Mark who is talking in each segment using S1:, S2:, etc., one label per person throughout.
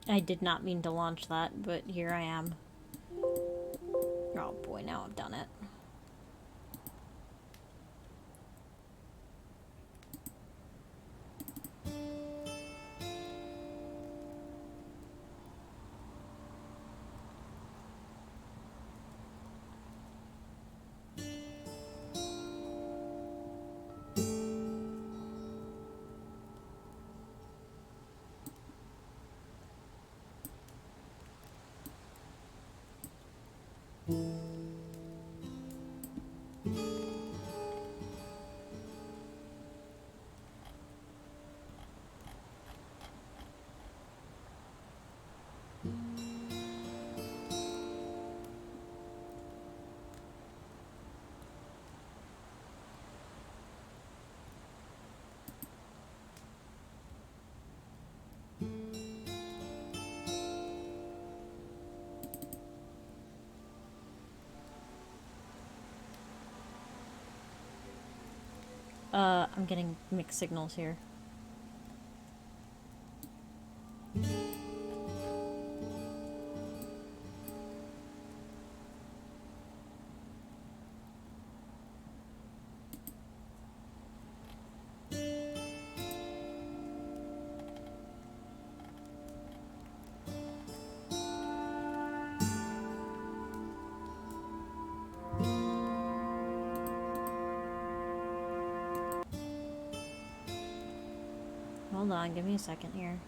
S1: I did not mean to launch that, but here I am. Oh boy, now I've done it. I'm getting mixed signals here. Hold on, give me a second here.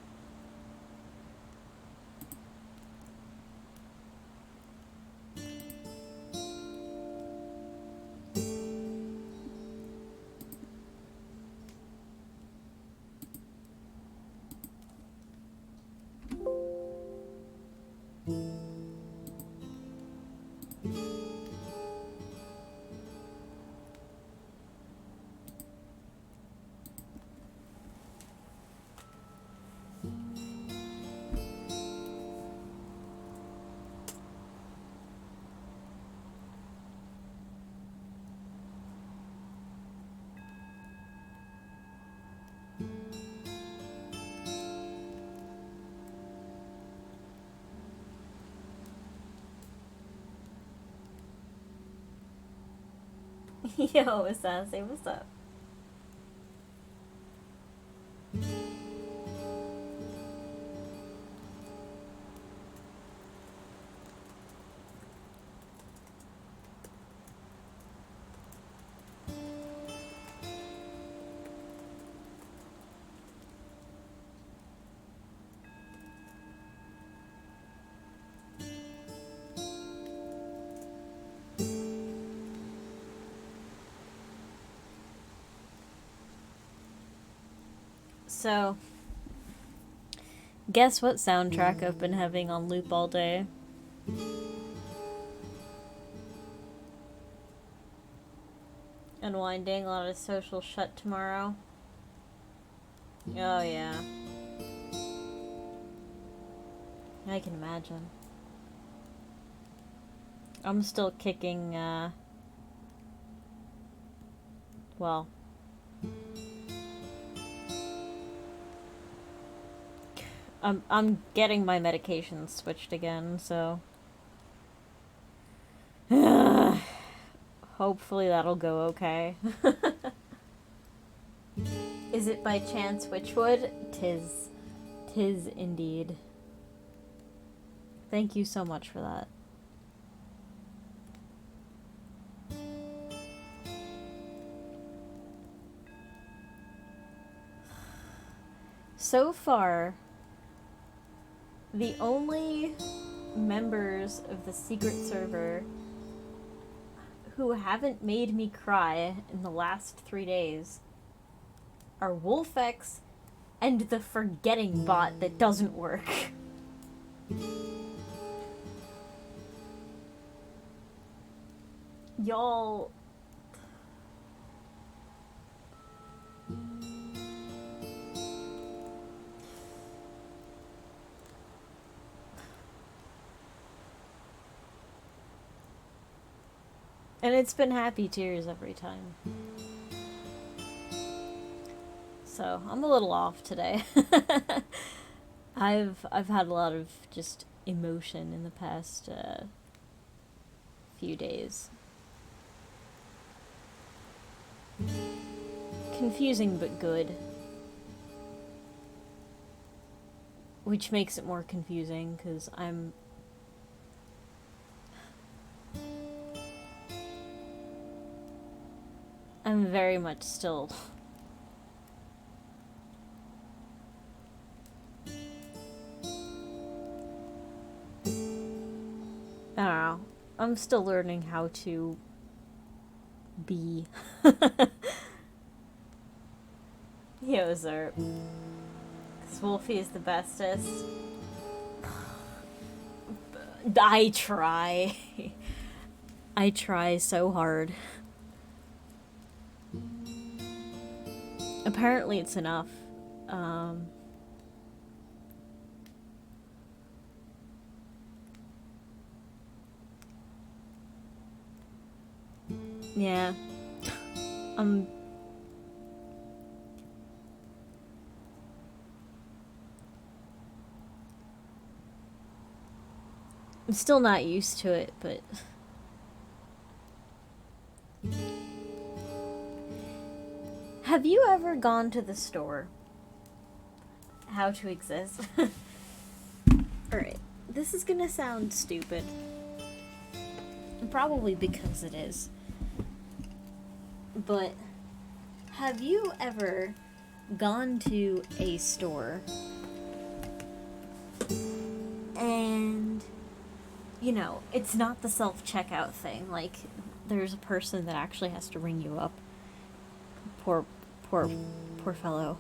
S1: Yo, Sassy, what's up? So, guess what soundtrack I've been having on loop all day? Unwinding, a lot of social shut tomorrow. Oh yeah. I can imagine. I'm still kicking, well, I'm getting my medications switched again, so hopefully that'll go okay. Is it by chance Witchwood? Tis indeed. Thank you so much for that. So far, the only members of the secret server who haven't made me cry in the last 3 days are Wolfex and the forgetting bot that doesn't work. Y'all. And it's been happy tears every time. So, I'm a little off today. I've had a lot of just emotion in the past few days. Confusing but good. Which makes it more confusing because I'm very much still I don't know. I'm still learning how to be. Yo, sir. Because Wolfie is the bestest. I try. I try so hard. Apparently it's enough. Yeah. I'm still not used to it, but have you ever gone to the store? How to exist? Alright, this is gonna sound stupid. Probably because it is. But have you ever gone to a store and, you know, it's not the self-checkout thing. Like, there's a person that actually has to ring you up. Poor fellow.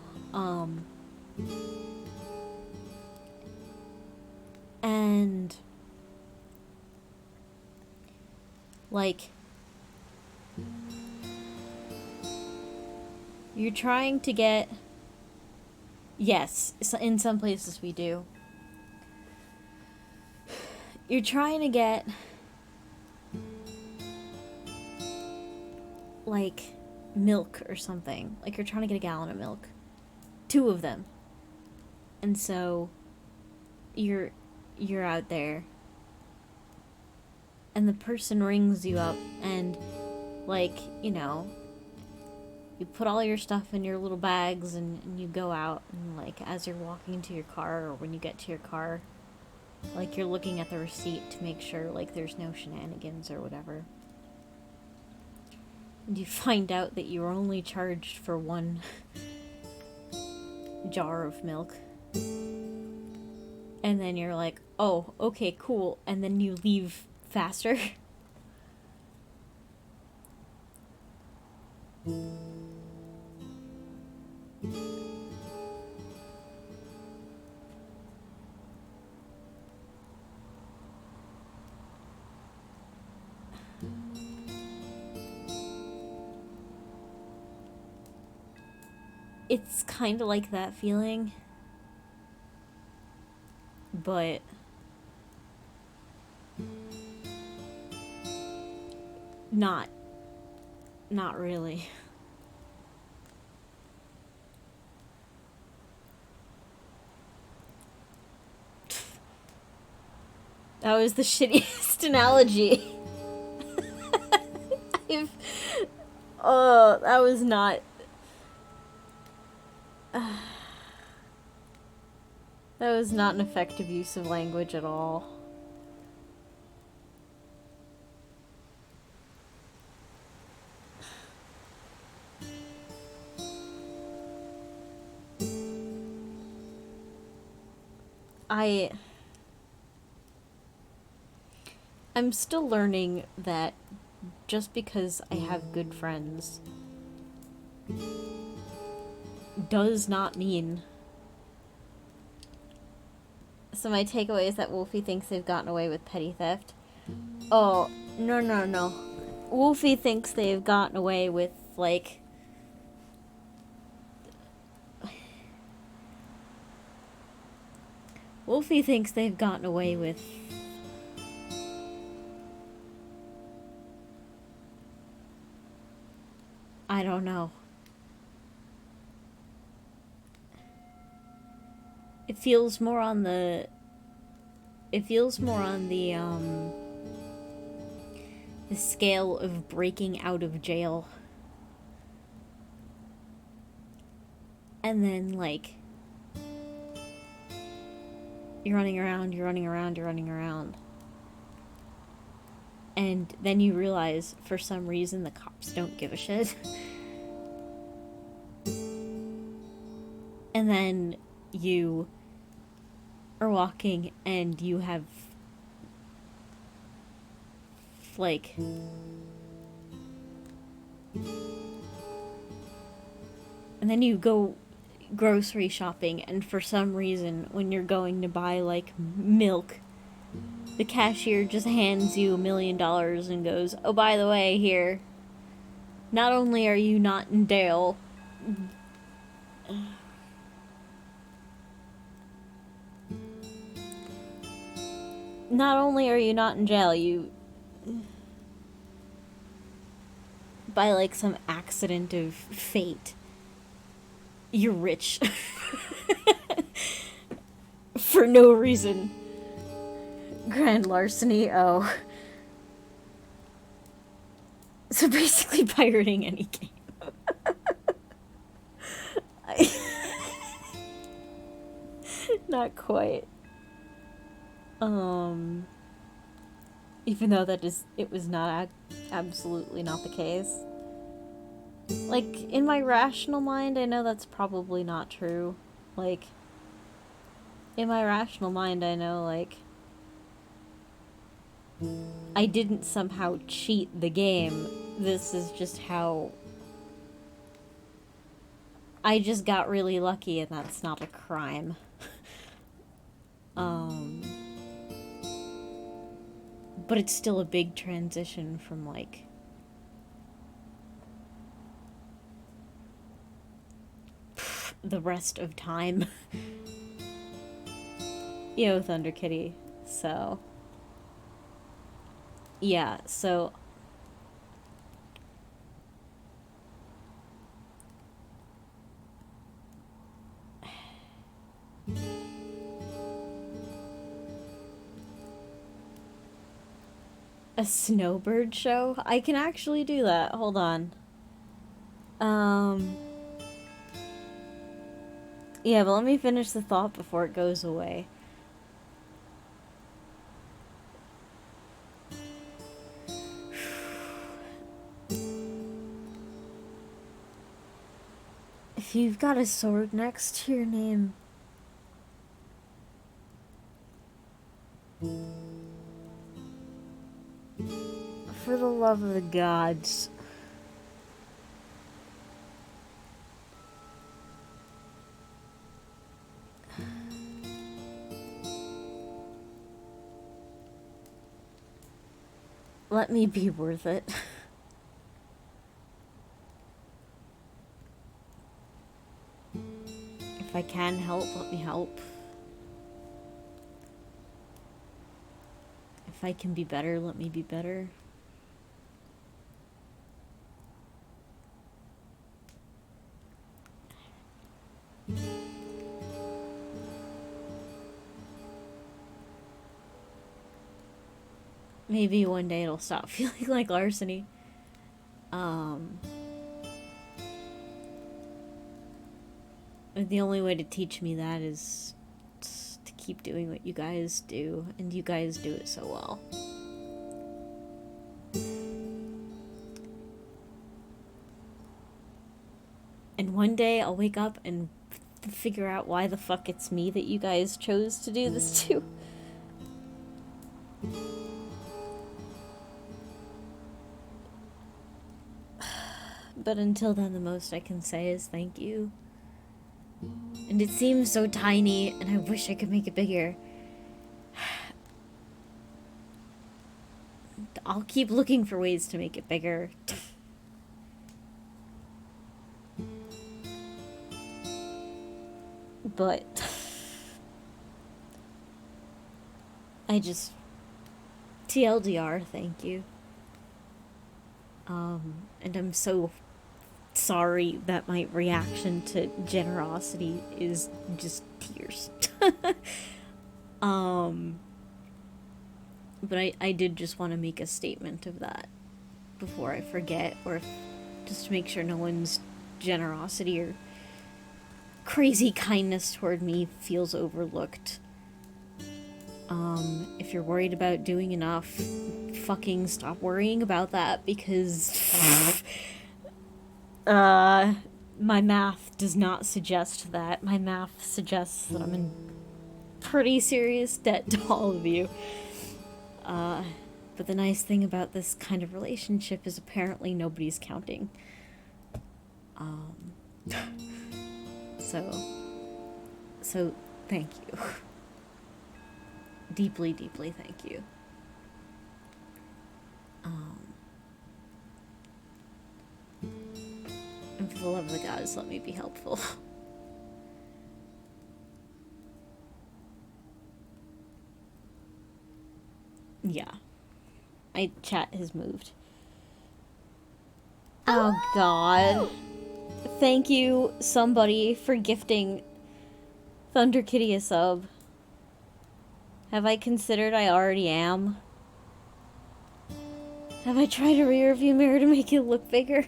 S1: And, like, you're trying to get... Yes, in some places we do. You're trying to get, like, milk or something. Like, you're trying to get a gallon of milk. 2 of them. And so, you're out there. And the person rings you up and, like, you know, you put all your stuff in your little bags and you go out. And, like, as you're walking to your car or when you get to your car, like, you're looking at the receipt to make sure, like, there's no shenanigans or whatever. And you find out that you were only charged for 1 jar of milk. And then you're like, oh, okay, cool. And then you leave faster. It's kind of like that feeling. But not really. That was the shittiest analogy. That was not... that was not an effective use of language at all. I'm still learning that just because I have good friends does not mean... So my takeaway is that Wolfie thinks they've gotten away with petty theft. Oh, no. Wolfie thinks they've gotten away with, like... Wolfie thinks they've gotten away with... I don't know. It feels more on the the scale of breaking out of jail. And then, like, you're running around. And then you realize, for some reason, the cops don't give a shit. And then you are walking and you have, like, and then you go grocery shopping, and for some reason, when you're going to buy, like, milk, the cashier just hands you $1,000,000 and goes, oh, by the way, here, not only are you not in jail, you, by, like, some accident of fate, you're rich. For no reason. Grand larceny, oh. So basically pirating any game. Not quite. Even though it was not absolutely not the case. Like, in my rational mind, I know that's probably not true. Like, in my rational mind, I know, like, I didn't somehow cheat the game. This is just how I just got really lucky, and that's not a crime. But it's still a big transition from, like, the rest of time. Yo, Thunder Kitty. So, yeah, so a snowbird show? I can actually do that. Hold on. Yeah, but let me finish the thought before it goes away. If you've got a sword next to your name, for the love of the gods, let me be worth it. If I can help, let me help. If I can be better, let me be better. Maybe one day it'll stop feeling like larceny. The only way to teach me that is to keep doing what you guys do, and you guys do it so well. And one day I'll wake up and figure out why the fuck it's me that you guys chose to do this to. But until then, the most I can say is thank you. And it seems so tiny, and I wish I could make it bigger. I'll keep looking for ways to make it bigger. But I just TLDR, thank you. And I'm so sorry that my reaction to generosity is just tears. But I did just want to make a statement of that before I forget, or just to make sure no one's generosity or crazy kindness toward me feels overlooked. If you're worried about doing enough, fucking stop worrying about that, because my math does not suggest that. My math suggests that I'm in pretty serious debt to all of you. But the nice thing about this kind of relationship is apparently nobody's counting. So thank you. Deeply, deeply thank you. And for the love of the gods, let me be helpful. Yeah. My chat has moved. Oh god. Thank you, somebody, for gifting Thunder Kitty a sub. Have I considered I already am? Have I tried a rear view mirror to make it look bigger?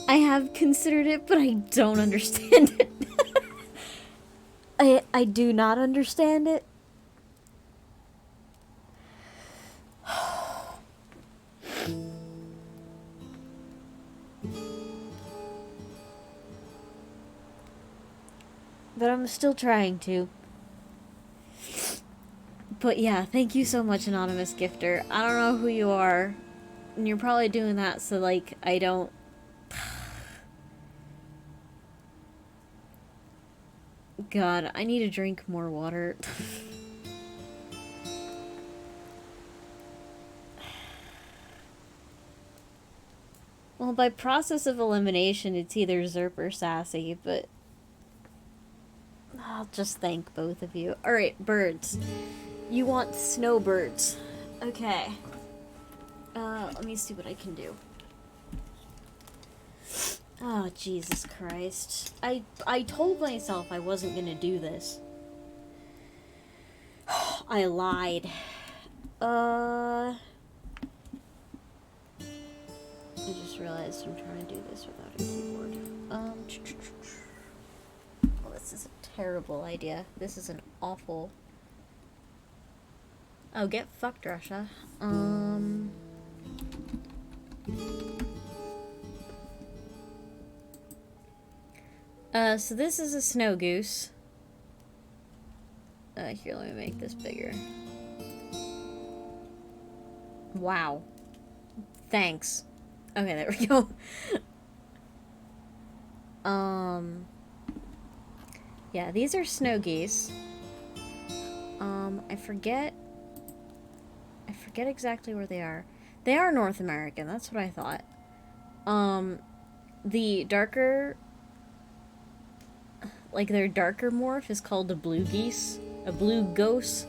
S1: I have considered it, but I don't understand it. I do not understand it. But I'm still trying to. But yeah, thank you so much, anonymous gifter. I don't know who you are, and you're probably doing that so, like, I don't... God, I need to drink more water. Well, by process of elimination, it's either Zerp or Sassy, but... I'll just thank both of you. Alright, birds. You want snowbirds. Okay. Let me see what I can do. Oh, Jesus Christ. I told myself I wasn't gonna do this. I lied. I just realized I'm trying to do this without a keyboard. Well, this is a terrible idea. This is an awful... Oh, get fucked, Russia. So this is a snow goose. Here, let me make this bigger. Wow. Thanks. Okay, there we go. Yeah, these are snow geese. I forget exactly where they are. They are North American, that's what I thought. The darker, like their darker morph is called a blue geese. A blue goose.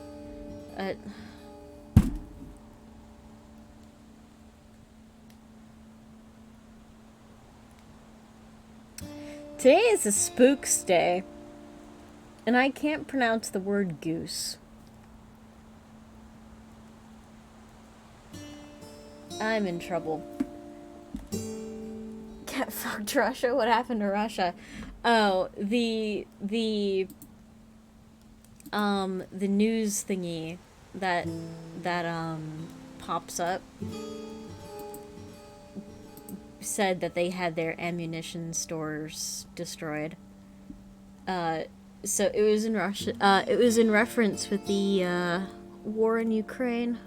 S1: Today is a Spooks Day, and I can't pronounce the word goose. I'm in trouble. Get fucked, Russia. What happened to Russia? Oh, the news thingy that pops up said that they had their ammunition stores destroyed. So it was in Russia. It was in reference with the war in Ukraine.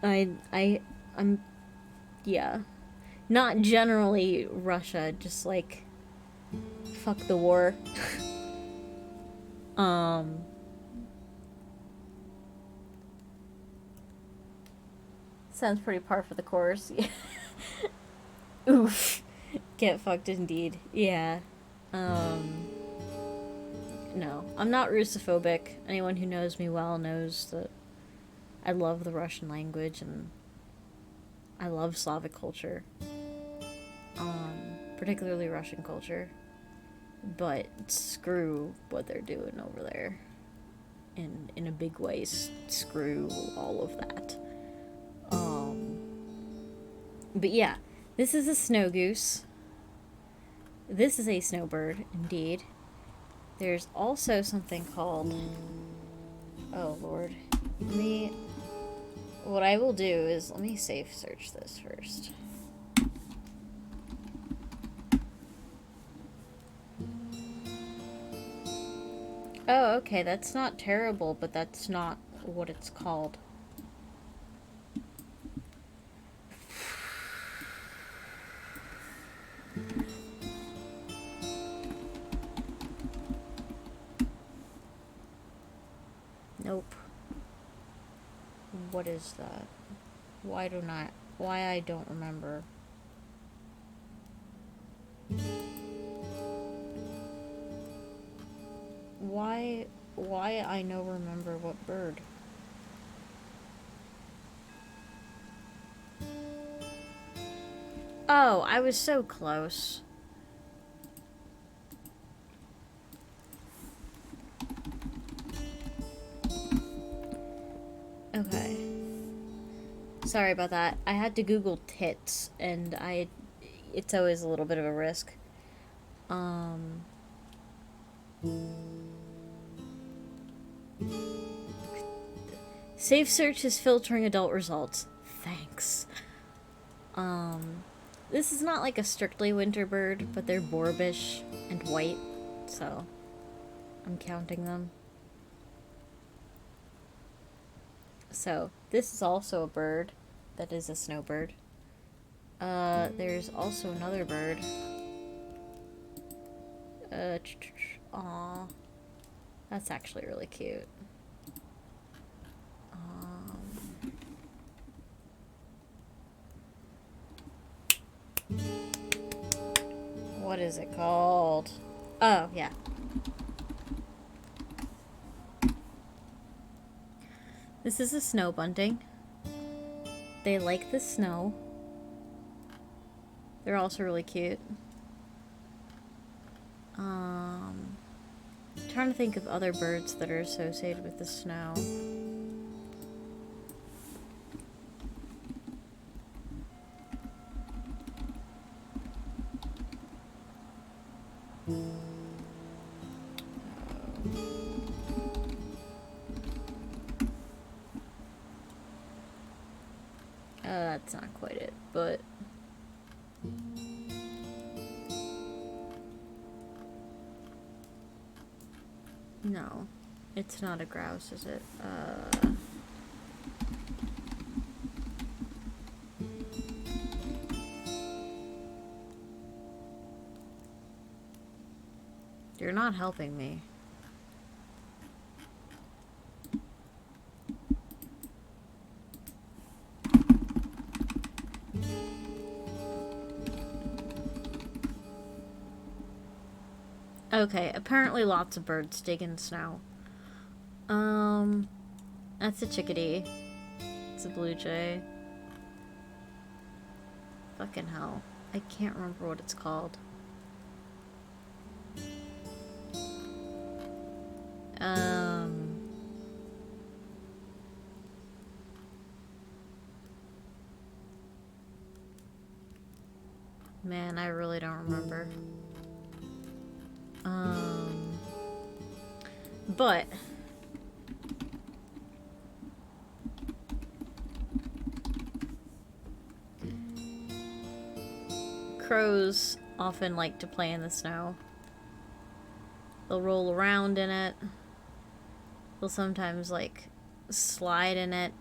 S1: I'm, yeah, not generally Russia, just like fuck the war. Sounds pretty par for the course. Oof. Get fucked indeed. Yeah. No, I'm not Russophobic. Anyone who knows me well knows that I love the Russian language, and I love Slavic culture, particularly Russian culture. But screw what they're doing over there. In a big way, screw all of that. But yeah, this is a snow goose. This is a snowbird, indeed. There's also something called... Oh, Lord. What I will do is... Let me safe search this first. Oh, okay, that's not terrible, but that's not what it's called. Nope. What is that? Why I don't remember. Why I no remember what bird? Oh, I was so close. Okay. Sorry about that. I had to Google tits, and it's always a little bit of a risk. Safe search is filtering adult results. Thanks. This is not like a strictly winter bird, but they're Borbish and white, so I'm counting them. So, this is also a bird that is a snowbird. There's also another bird. Aw. That's actually really cute. What is it called? Oh, yeah. This is a snow bunting. They like the snow. They're also really cute. Trying to think of other birds that are associated with the snow. That's not quite it, but... No, it's not a grouse, is it? You're not helping me. Okay, apparently lots of birds dig in snow. That's a chickadee. It's a blue jay. Fucking hell. I can't remember what it's called. Man, I really don't remember. But crows often like to play in the snow. They'll roll around in it. They'll sometimes, like, slide in it.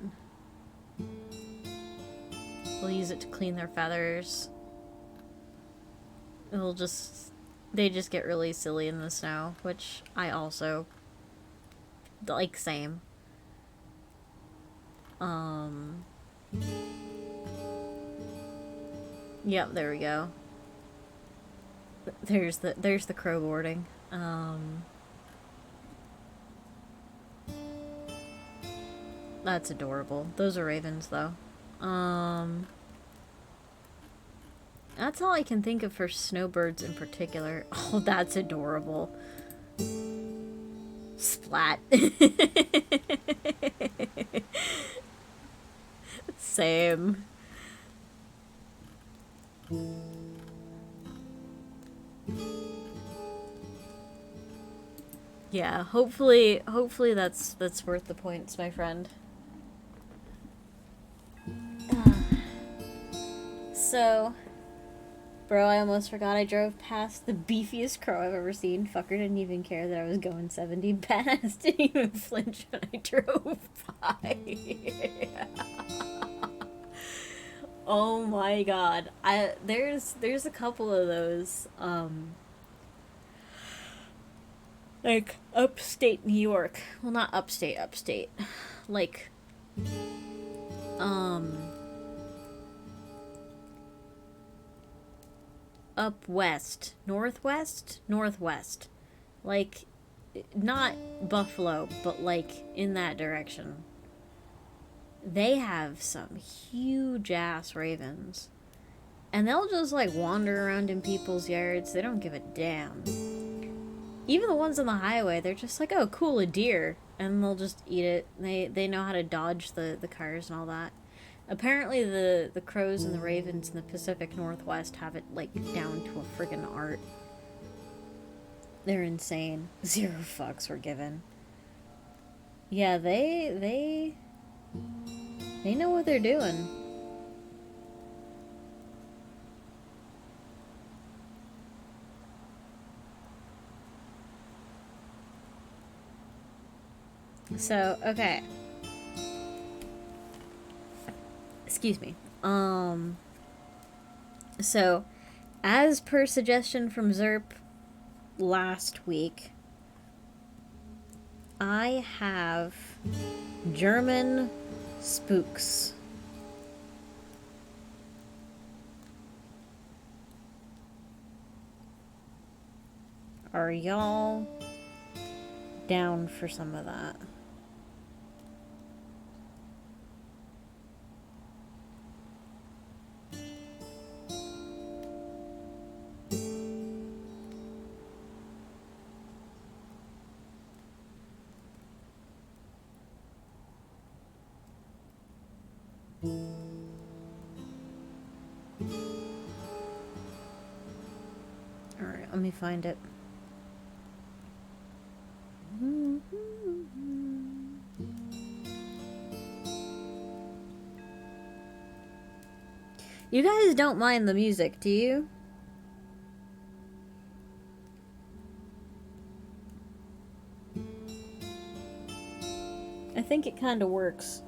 S1: They'll use it to clean their feathers. They just get really silly in the snow, which I also like. Same. Yep, there we go. There's the crow boarding. That's adorable. Those are ravens, though. That's all I can think of for snowbirds in particular. Oh, that's adorable. Splat. Same. Yeah, hopefully that's worth the points, my friend. So, bro, I almost forgot I drove past the beefiest crow I've ever seen. Fucker didn't even care that I was going 70. Badass didn't even flinch when I drove by. Oh my god. There's a couple of those, like, upstate New York. Well, not upstate. Like, up west. Northwest. Like, not Buffalo, but, like, in that direction. They have some huge ass ravens. And they'll just, like, wander around in people's yards. They don't give a damn. Even the ones on the highway, they're just like, oh, cool, a deer. And they'll just eat it. They know how to dodge the cars and all that. Apparently the crows and the ravens in the Pacific Northwest have it, like, down to a friggin' art. They're insane. 0 fucks were given. Yeah, they know what they're doing. So, okay. Excuse me. So, as per suggestion from Zerp last week, I have German Spooks. Are y'all down for some of that? Alright, let me find it. You guys don't mind the music, do you? I think it kind of works.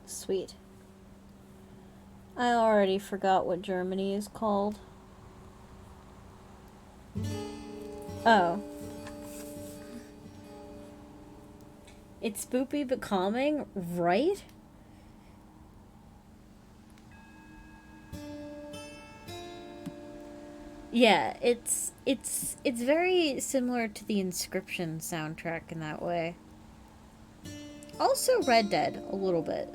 S1: Sweet. I already forgot what Germany is called. Oh. It's spoopy but calming, right? Yeah, it's very similar to the Inscription soundtrack in that way. Also Red Dead, a little bit.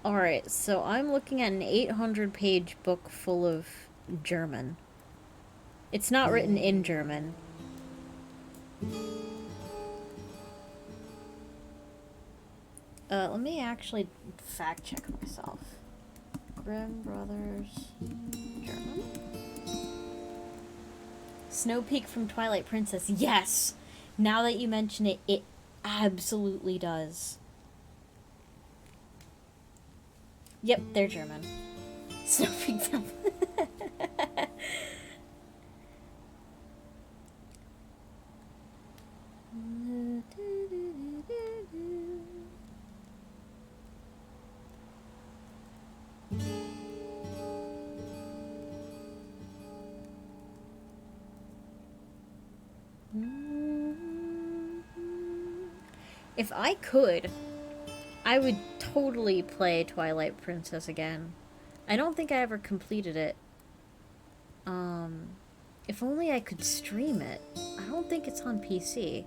S1: Alright, so I'm looking at an 800-page book full of German. It's not written in German. Let me actually fact check myself. Grimm Brothers German. Snow Peak from Twilight Princess. Yes! Now that you mention it, it absolutely does. Yep, they're German. Snow Peak from... If I could, I would totally play Twilight Princess again. I don't think I ever completed it. If only I could stream it. I don't think it's on PC.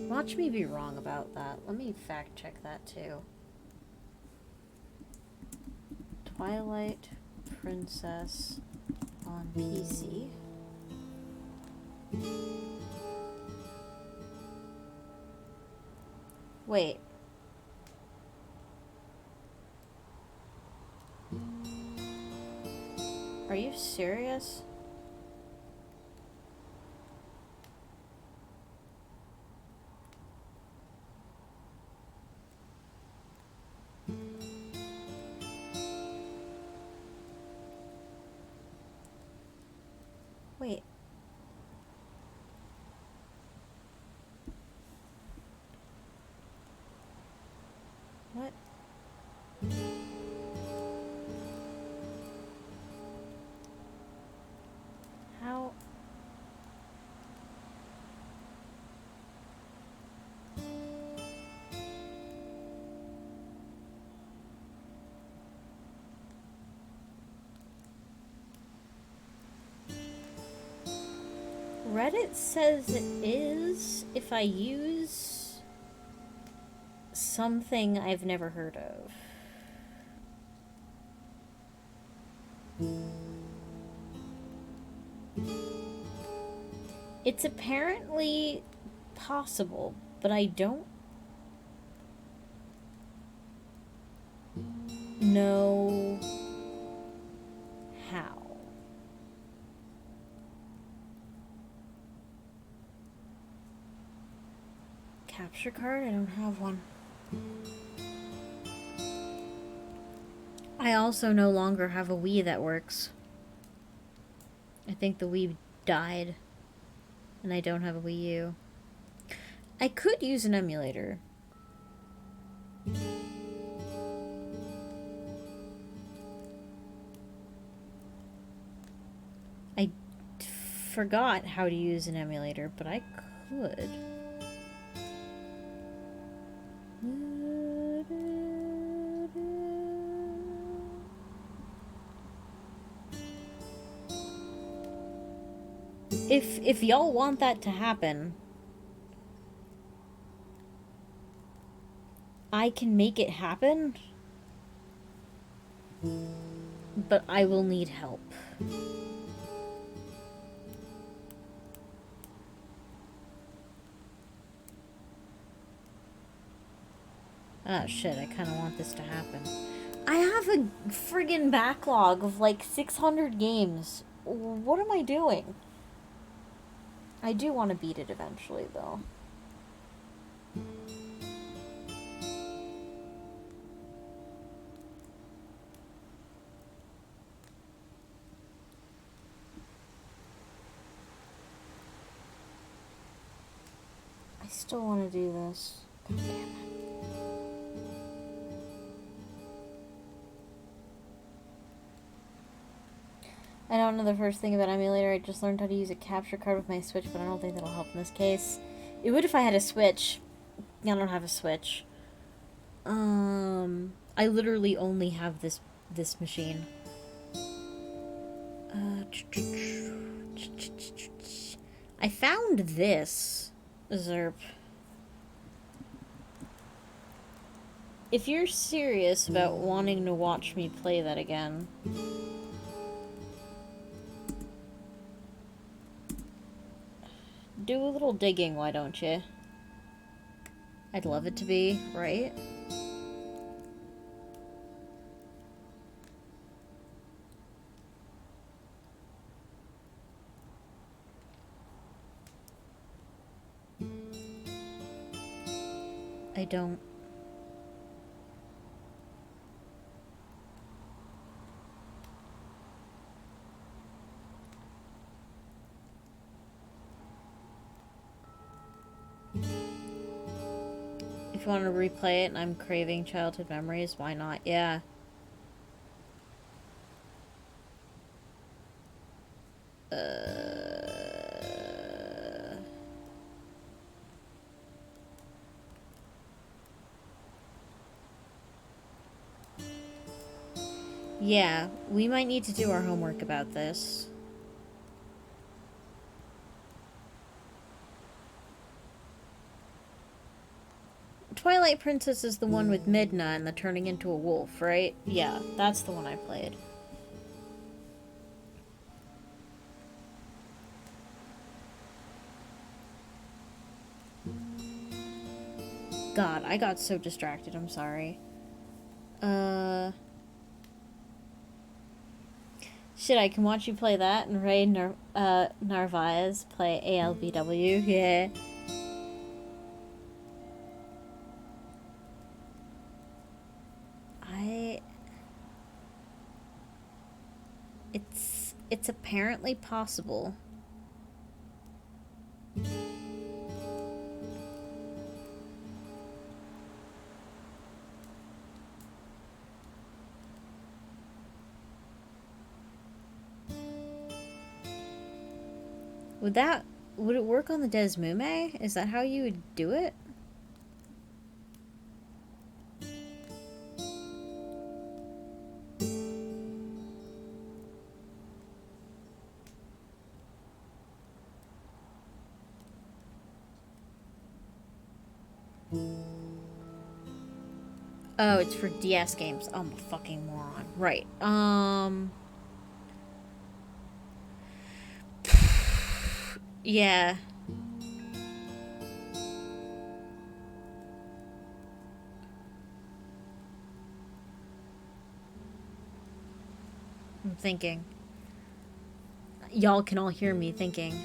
S1: Watch me be wrong about that. Let me fact check that too. Twilight Princess on PC. Wait. Are you serious? Wait. What? How? Reddit says it is if I use something I've never heard of. It's apparently possible, but I don't know how. Capture card? I don't have one. I also no longer have a Wii that works. I think the Wii died. And I don't have a Wii U. I could use an emulator. I forgot how to use an emulator, but I could. If y'all want that to happen, I can make it happen, but I will need help. Ah, shit, I kind of want this to happen. I have a friggin' backlog of like 600 games. What am I doing? I do want to beat it eventually, though. I still want to do this. God damn it. I don't know the first thing about emulator. I just learned how to use a capture card with my Switch, but I don't think that'll help in this case. It would if I had a Switch. I don't have a Switch. I literally only have this machine. I found this. Zerp. If you're serious about wanting to watch me play that again... do a little digging, why don't you? I'd love it to be, right? I don't. If you want to replay it and I'm craving childhood memories, why not? Yeah. Yeah, we might need to do our homework about this. Twilight Princess is the one with Midna and the turning into a wolf, right? Yeah, that's the one I played. God, I got so distracted, I'm sorry. Shit, I can watch you play that and Ray Narvaez play ALBW, yeah. It's apparently possible. Would it work on the Desmume? Is that how you would do it? Oh, it's for DS games. Oh, I'm a fucking moron. Right. Yeah. I'm thinking. Y'all can all hear me thinking.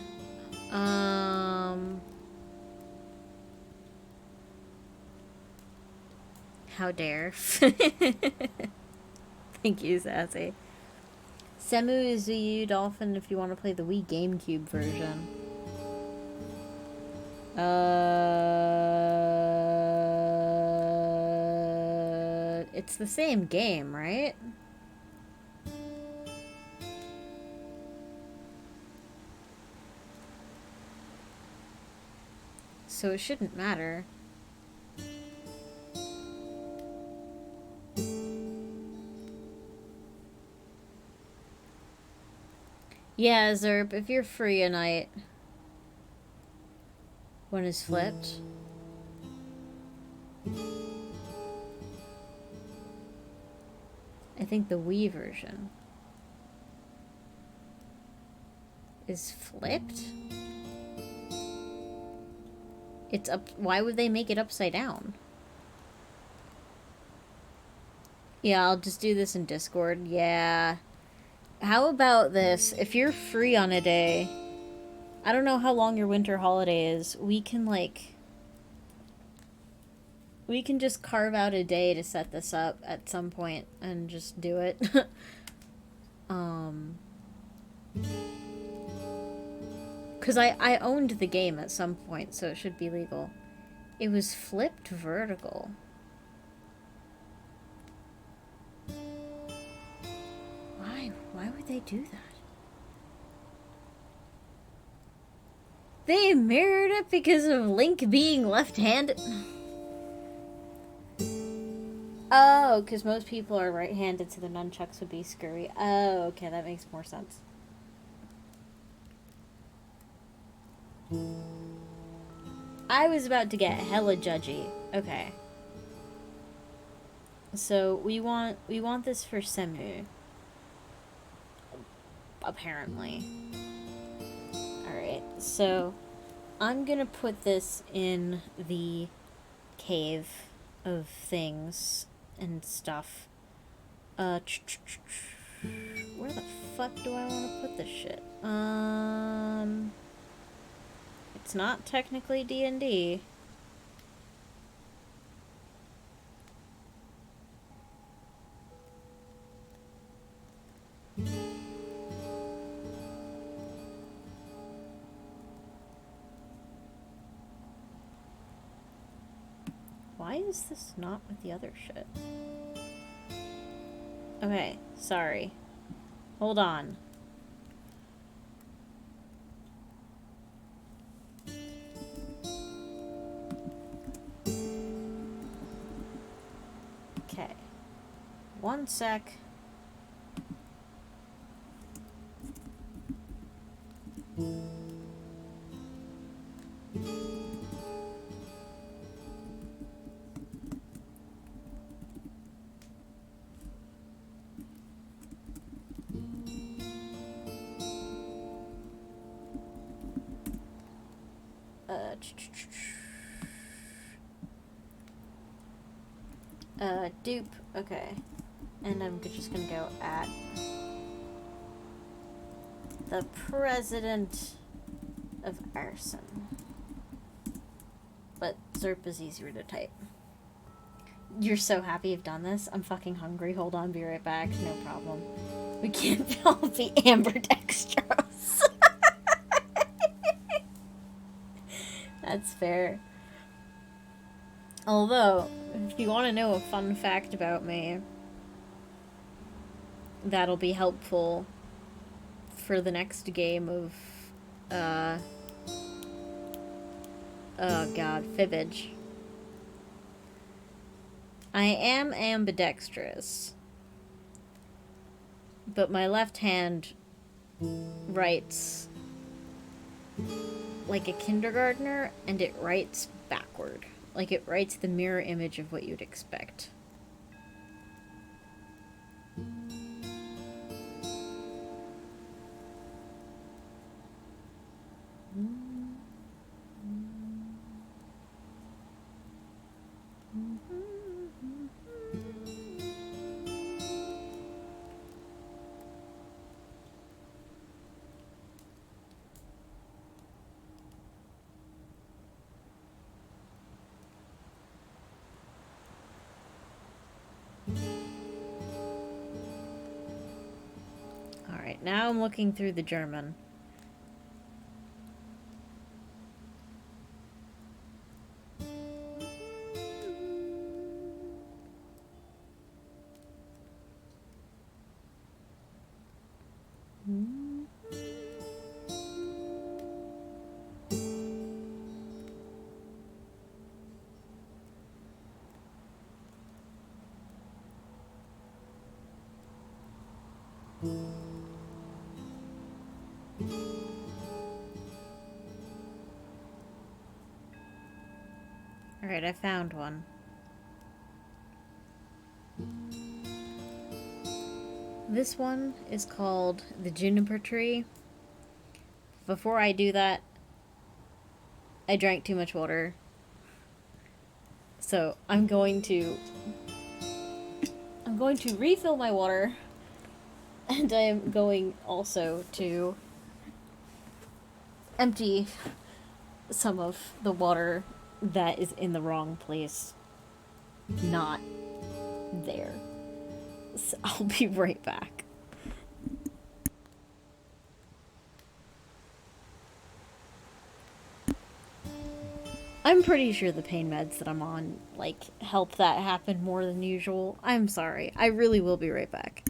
S1: How dare. Thank you, Sassy. Semu is a U Dolphin if you want to play the Wii GameCube version. It's the same game, right? So it shouldn't matter. Yeah, Zerp, if you're free a night when it's flipped. I think the Wii version is flipped. It's up. Why would they make it upside down? Yeah, I'll just do this in Discord. Yeah. How about this? If you're free on a day, I don't know how long your winter holiday is. We can just carve out a day to set this up at some point and just do it. Because I owned the game at some point, so it should be legal. It was flipped vertical. Why would they do that? They mirrored it because of Link being left-handed. Oh, because most people are right-handed, so the nunchucks would be screwy. Oh, okay, that makes more sense. I was about to get hella judgy. Okay. So we want this for Semu. Apparently. Alright, so I'm gonna put this in the cave of things and stuff. Where the fuck do I want to put this shit? It's not technically D&D. Why is this not with the other shit? Okay, sorry. Hold on. Okay. One sec. Dupe. Okay. And I'm just gonna go at the president of arson. But Zerp is easier to type. You're so happy you've done this? I'm fucking hungry. Hold on, be right back. No problem. We can't all be ambidextrous. That's fair. Although, if you want to know a fun fact about me, that'll be helpful for the next game of, oh god, Fibbage. I am ambidextrous, but my left hand writes like a kindergartner, and it writes backward. Like, it writes the mirror image of what you'd expect. Alright, now I'm looking through the German. Alright, I found one. This one is called the Juniper Tree. Before I do that, I drank too much water. So I'm going to refill my water, and I am going also to empty some of the water that is in the wrong place. Not there. So I'll be right back. I'm pretty sure the pain meds that I'm on, like, help that happen more than usual. I'm sorry. I really will be right back.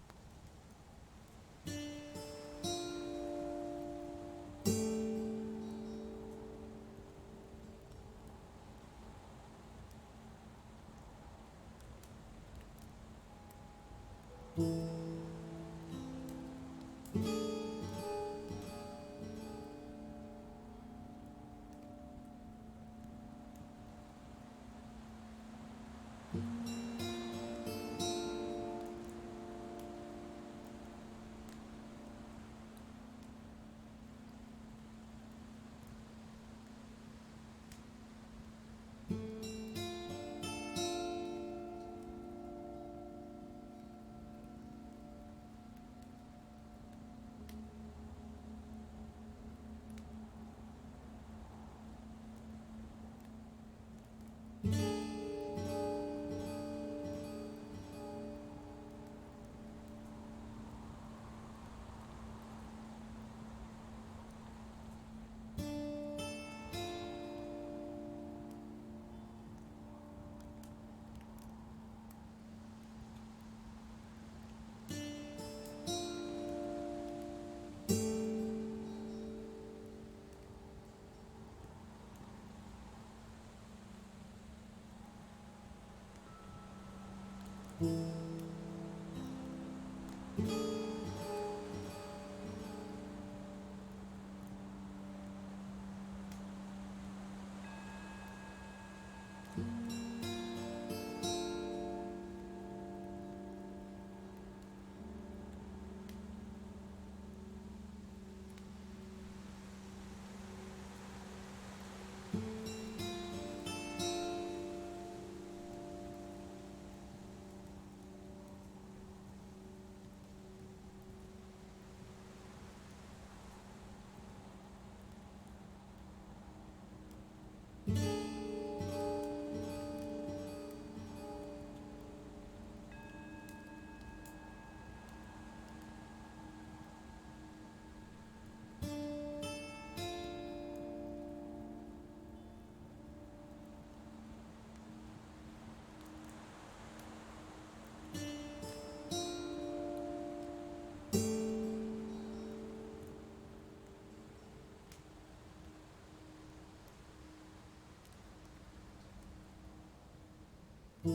S1: I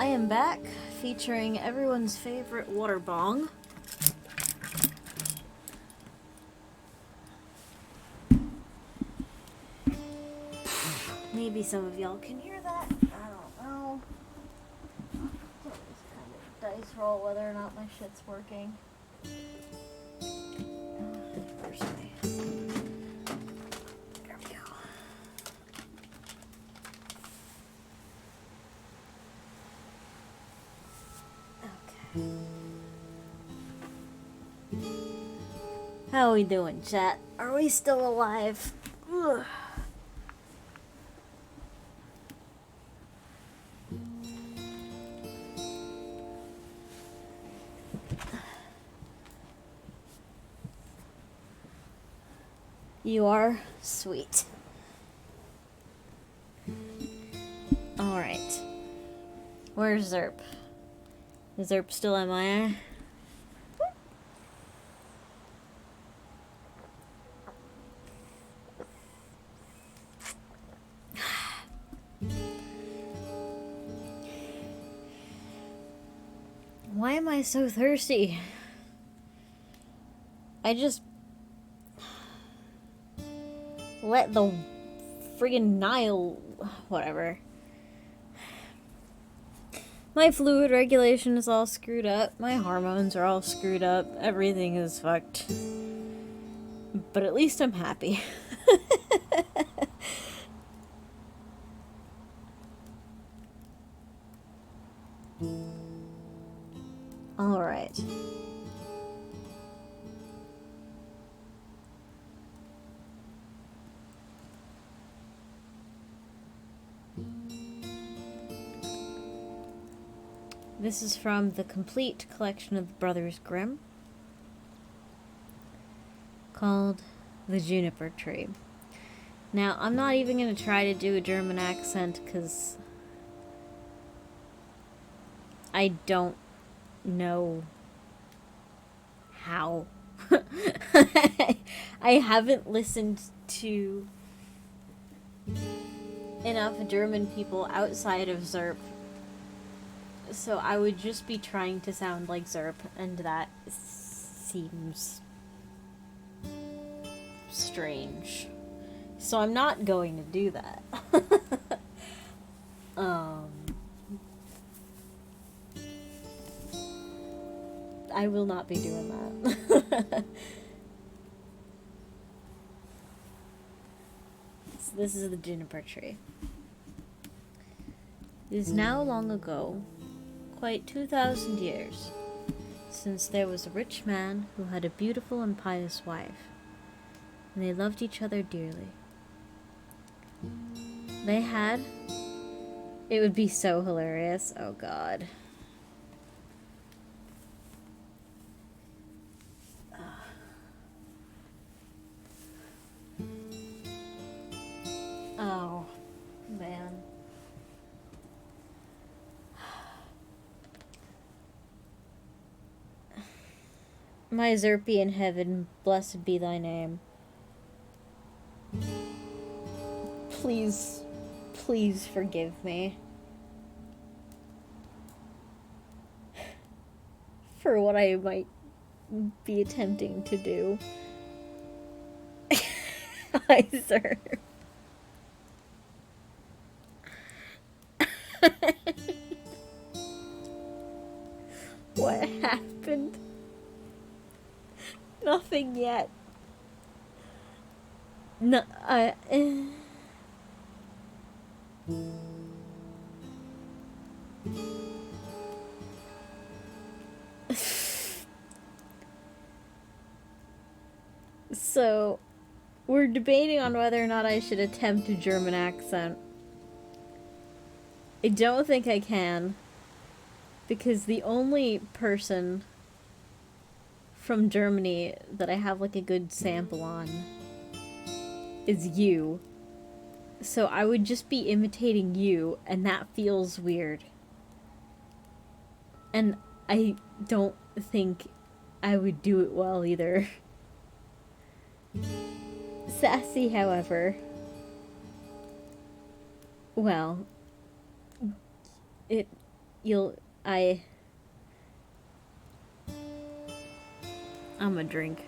S1: am back, featuring everyone's favorite water bong. Maybe some of y'all can hear that. I don't know. Let's kind of dice roll whether or not my shit's working. Where's my... There we go. Okay. How are we doing, chat? Are we still alive? Ugh. You are? Sweet. Alright. Where's Zerp? Is Zerp still MIA? Why am I so thirsty? I just let the friggin' Nile... whatever. My fluid regulation is all screwed up. My hormones are all screwed up. Everything is fucked. But at least I'm happy. Alright. This is from the complete collection of the Brothers Grimm, called The Juniper Tree. Now, I'm not even going to try to do a German accent, because I don't know how. I haven't listened to enough German people outside of Zerp, so I would just be trying to sound like Zerp, and that seems strange. So I'm not going to do that. I will not be doing that. So this is the juniper tree. It is now long ago, quite 2,000 years, since there was a rich man who had a beautiful and pious wife, and they loved each other dearly. They had... It would be so hilarious. Oh god. Oh, man. My Zerpy in heaven, blessed be thy name. Please, please forgive me for what I might be attempting to do. Hi, sir. What happened? Nothing yet. No, So, we're debating on whether or not I should attempt a German accent. I don't think I can. Because the only person from Germany that I have like a good sample on is you. So I would just be imitating you, and that feels weird. And I don't think I would do it well either. Sassy, however. Well, I'm a drink.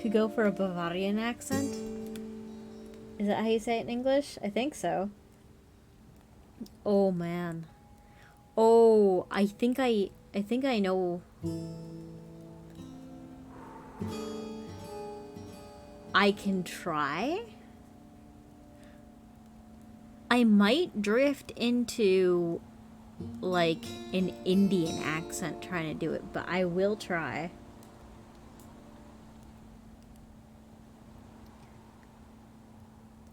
S1: Could go for a Bavarian accent. Is that how you say it in English? I think so. Oh man. Oh, I think I know. I can try. I might drift into like an Indian accent trying to do it, but I will try.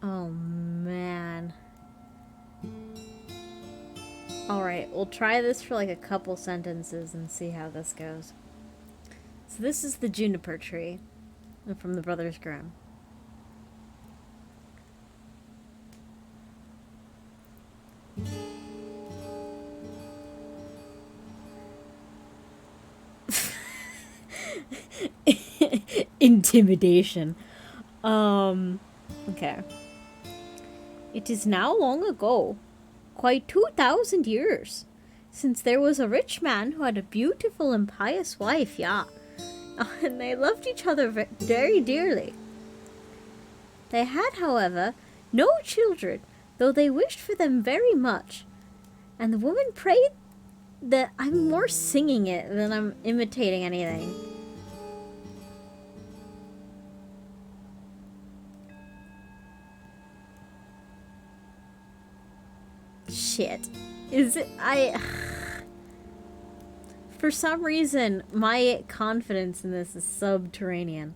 S1: Oh man. Alright, we'll try this for like a couple sentences and see how this goes. So this is the juniper tree from the Brothers Grimm. Intimidation. Okay. It is now long ago, quite 2,000 years, since there was a rich man who had a beautiful and pious wife, yeah. And they loved each other very dearly. They had, however, no children, though they wished for them very much. And the woman prayed that I'm more singing it than I'm imitating anything. Shit. Is it... For some reason, my confidence in this is subterranean.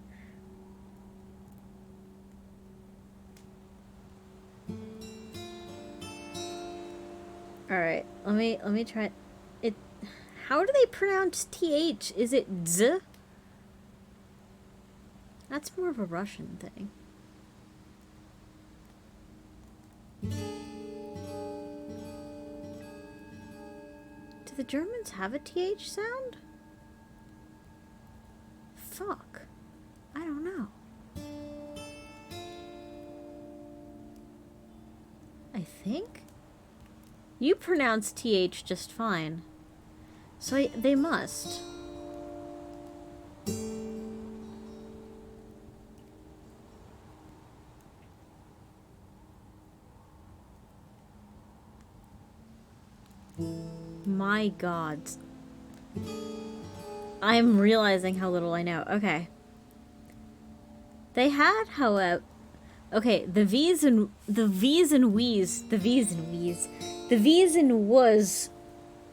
S1: Alright, let me try it. How do they pronounce TH? Is it Z? That's more of a Russian thing. Do the Germans have a TH sound? Fuck. I don't know. I think? You pronounce TH just fine. So they must. My God. I'm realizing how little I know. Okay. They had, however... Okay, the V's and W's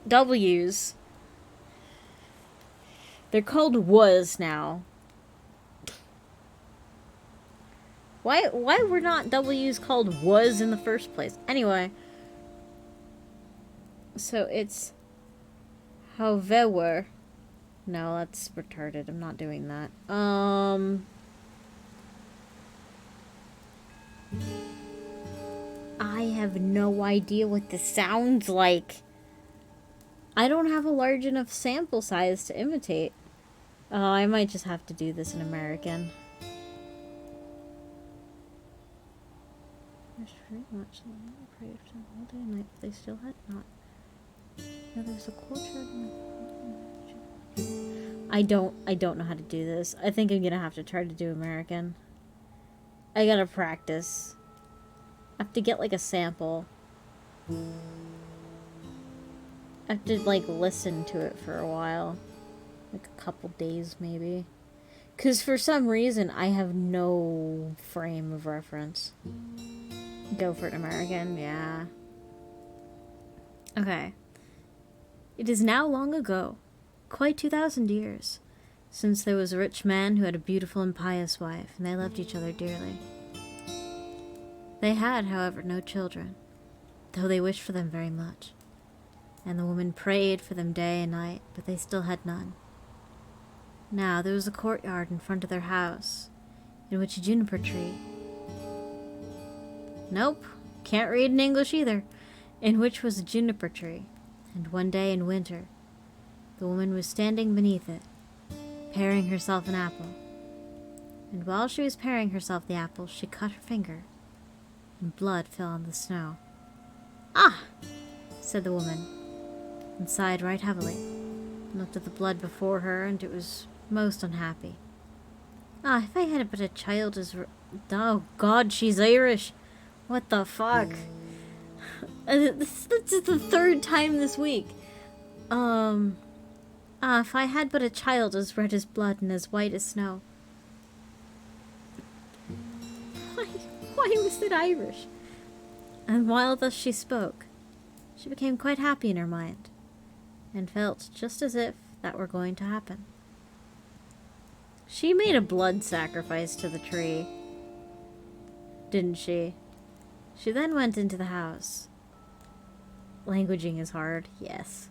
S1: W's. They're called was now. Why were not W's called was in the first place? Anyway. So it's however. No, that's retarded. I'm not doing that. I have no idea what this sounds like. I don't have a large enough sample size to imitate. I might just have to do this in American. There's very much prayed for them all day and night, but they still had not. Now there's a culture. I don't know how to do this. I think I'm gonna have to try to do American. I gotta practice. I have to get like a sample. I have to like listen to it for a while. Like a couple days maybe. Cause for some reason I have no frame of reference. Go for an American, yeah. Okay. It is now long ago, quite 2,000 years, since there was a rich man who had a beautiful and pious wife, and they loved each other dearly. They had, however, no children, though they wished for them very much, and the woman prayed for them day and night, but they still had none. Now there was a courtyard in front of their house, in which a juniper tree— nope, can't read in English either— in which was a juniper tree, and one day in winter, the woman was standing beneath it, paring herself an apple, and while she was paring herself the apple, she cut her finger, and blood fell on the snow. "Ah!" said the woman, and sighed right heavily, and looked at the blood before her, and it was most unhappy. "Ah, if I had but a child as— oh God, she's Irish! What the fuck?" This is the third time this week. If I had but a child as red as blood and as white as snow. Why was it Irish? And while thus she spoke, she became quite happy in her mind, and felt just as if that were going to happen. She made a blood sacrifice to the tree, didn't she? She then went into the house. Languaging is hard, yes.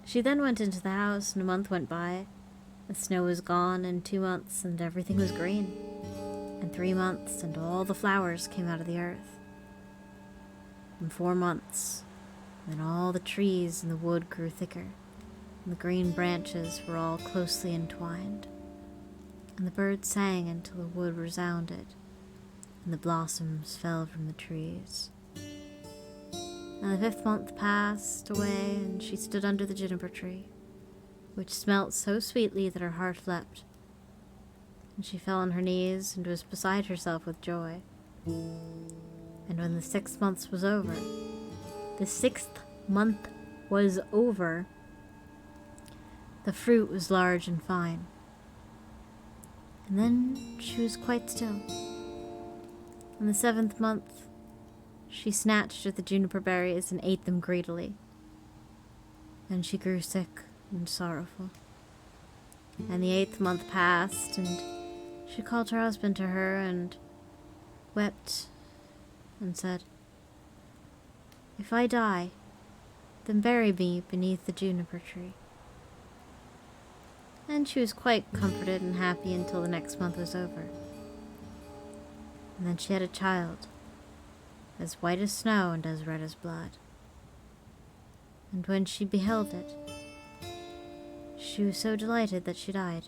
S1: She then went into the house, and a month went by. The snow was gone, and 2 months, and everything was green. And 3 months, and all the flowers came out of the earth. And 4 months, and then all the trees in the wood grew thicker, and the green branches were all closely entwined. And the birds sang until the wood resounded, and the blossoms fell from the trees. And the 5th month passed away, and she stood under the juniper tree, which smelt so sweetly that her heart leapt. And she fell on her knees, and was beside herself with joy. And when the 6th month was over, the fruit was large and fine. And then she was quite still. In the 7th month, she snatched at the juniper berries and ate them greedily. Then she grew sick and sorrowful. And the 8th month passed, and she called her husband to her and wept and said, "If I die, then bury me beneath the juniper tree." And she was quite comforted and happy until the next month was over. And then she had a child, as white as snow and as red as blood. And when she beheld it, she was so delighted that she died.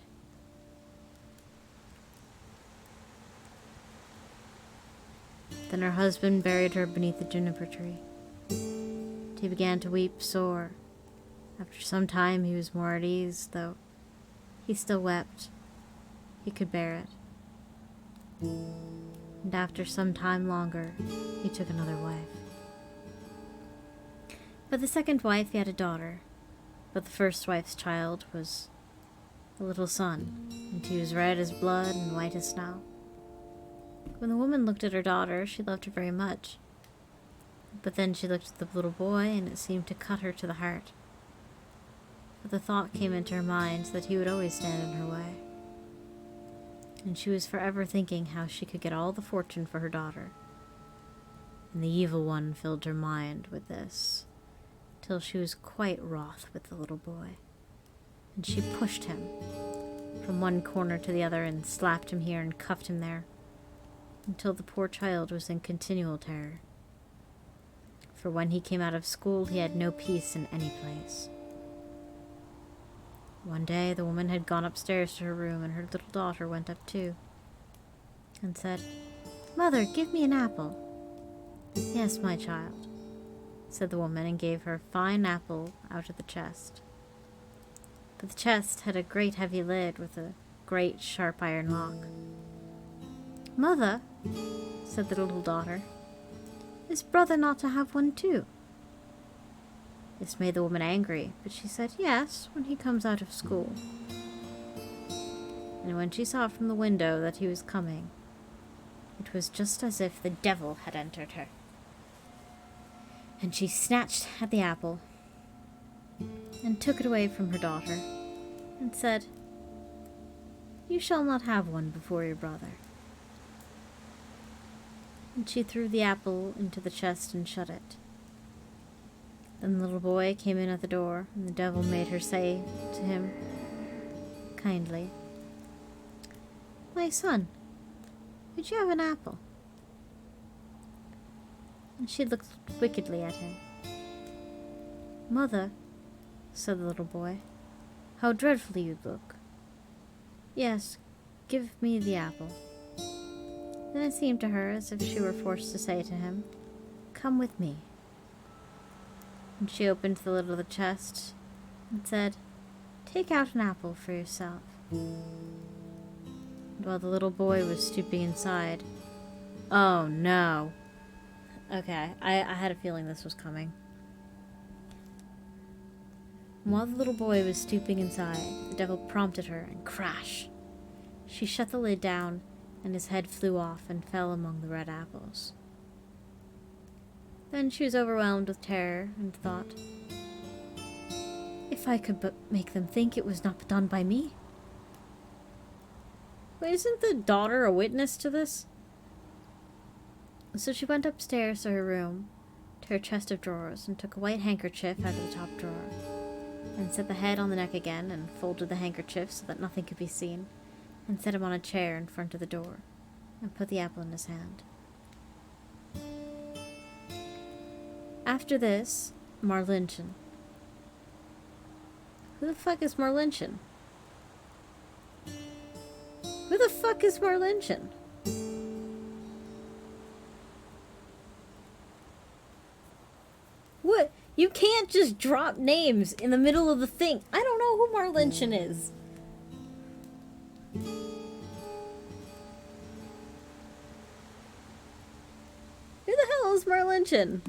S1: Then her husband buried her beneath the juniper tree. He began to weep sore. After some time he was more at ease, though he still wept. He could bear it. And after some time longer, he took another wife. But the second wife, he had a daughter, but the first wife's child was a little son, and he was red as blood and white as snow. When the woman looked at her daughter, she loved her very much. But then she looked at the little boy, and it seemed to cut her to the heart. But the thought came into her mind that he would always stand in her way. And she was forever thinking how she could get all the fortune for her daughter. And the evil one filled her mind with this, till she was quite wroth with the little boy. And she pushed him from one corner to the other, and slapped him here and cuffed him there, until the poor child was in continual terror. For when he came out of school, he had no peace in any place. One day the woman had gone upstairs to her room, and her little daughter went up too, and said, "Mother, give me an apple." "Yes, my child," said the woman, and gave her a fine apple out of the chest. But the chest had a great heavy lid with a great sharp iron lock. "Mother," said the little daughter, "is brother not to have one too?" This made the woman angry, but she said, "Yes, when he comes out of school." And when she saw from the window that he was coming, it was just as if the devil had entered her. And she snatched at the apple and took it away from her daughter and said, "You shall not have one before your brother." And she threw the apple into the chest and shut it. Then the little boy came in at the door, and the devil made her say to him kindly, "My son, would you have an apple?" And she looked wickedly at him. "Mother," said the little boy, "how dreadfully you look." "Yes, give me the apple." Then it seemed to her as if she were forced to say to him, "Come with me." And she opened the lid of the chest and said, "Take out an apple for yourself." And while the little boy was stooping inside... Oh no. Okay, I had a feeling this was coming. And while the little boy was stooping inside, the devil prompted her, and crash! She shut the lid down, and his head flew off and fell among the red apples. Then she was overwhelmed with terror and thought, "If I could but make them think it was not done by me." Wait, isn't the daughter a witness to this? So she went upstairs to her room, to her chest of drawers, and took a white handkerchief out of the top drawer, and set the head on the neck again, and folded the handkerchief so that nothing could be seen, and set him on a chair in front of the door, and put the apple in his hand. After this, Marlinchen. Who the fuck is Marlinchen? Who the fuck is Marlinchen? What? You can't just drop names in the middle of the thing. I don't know who Marlinchen is. Who the hell is Marlinchen?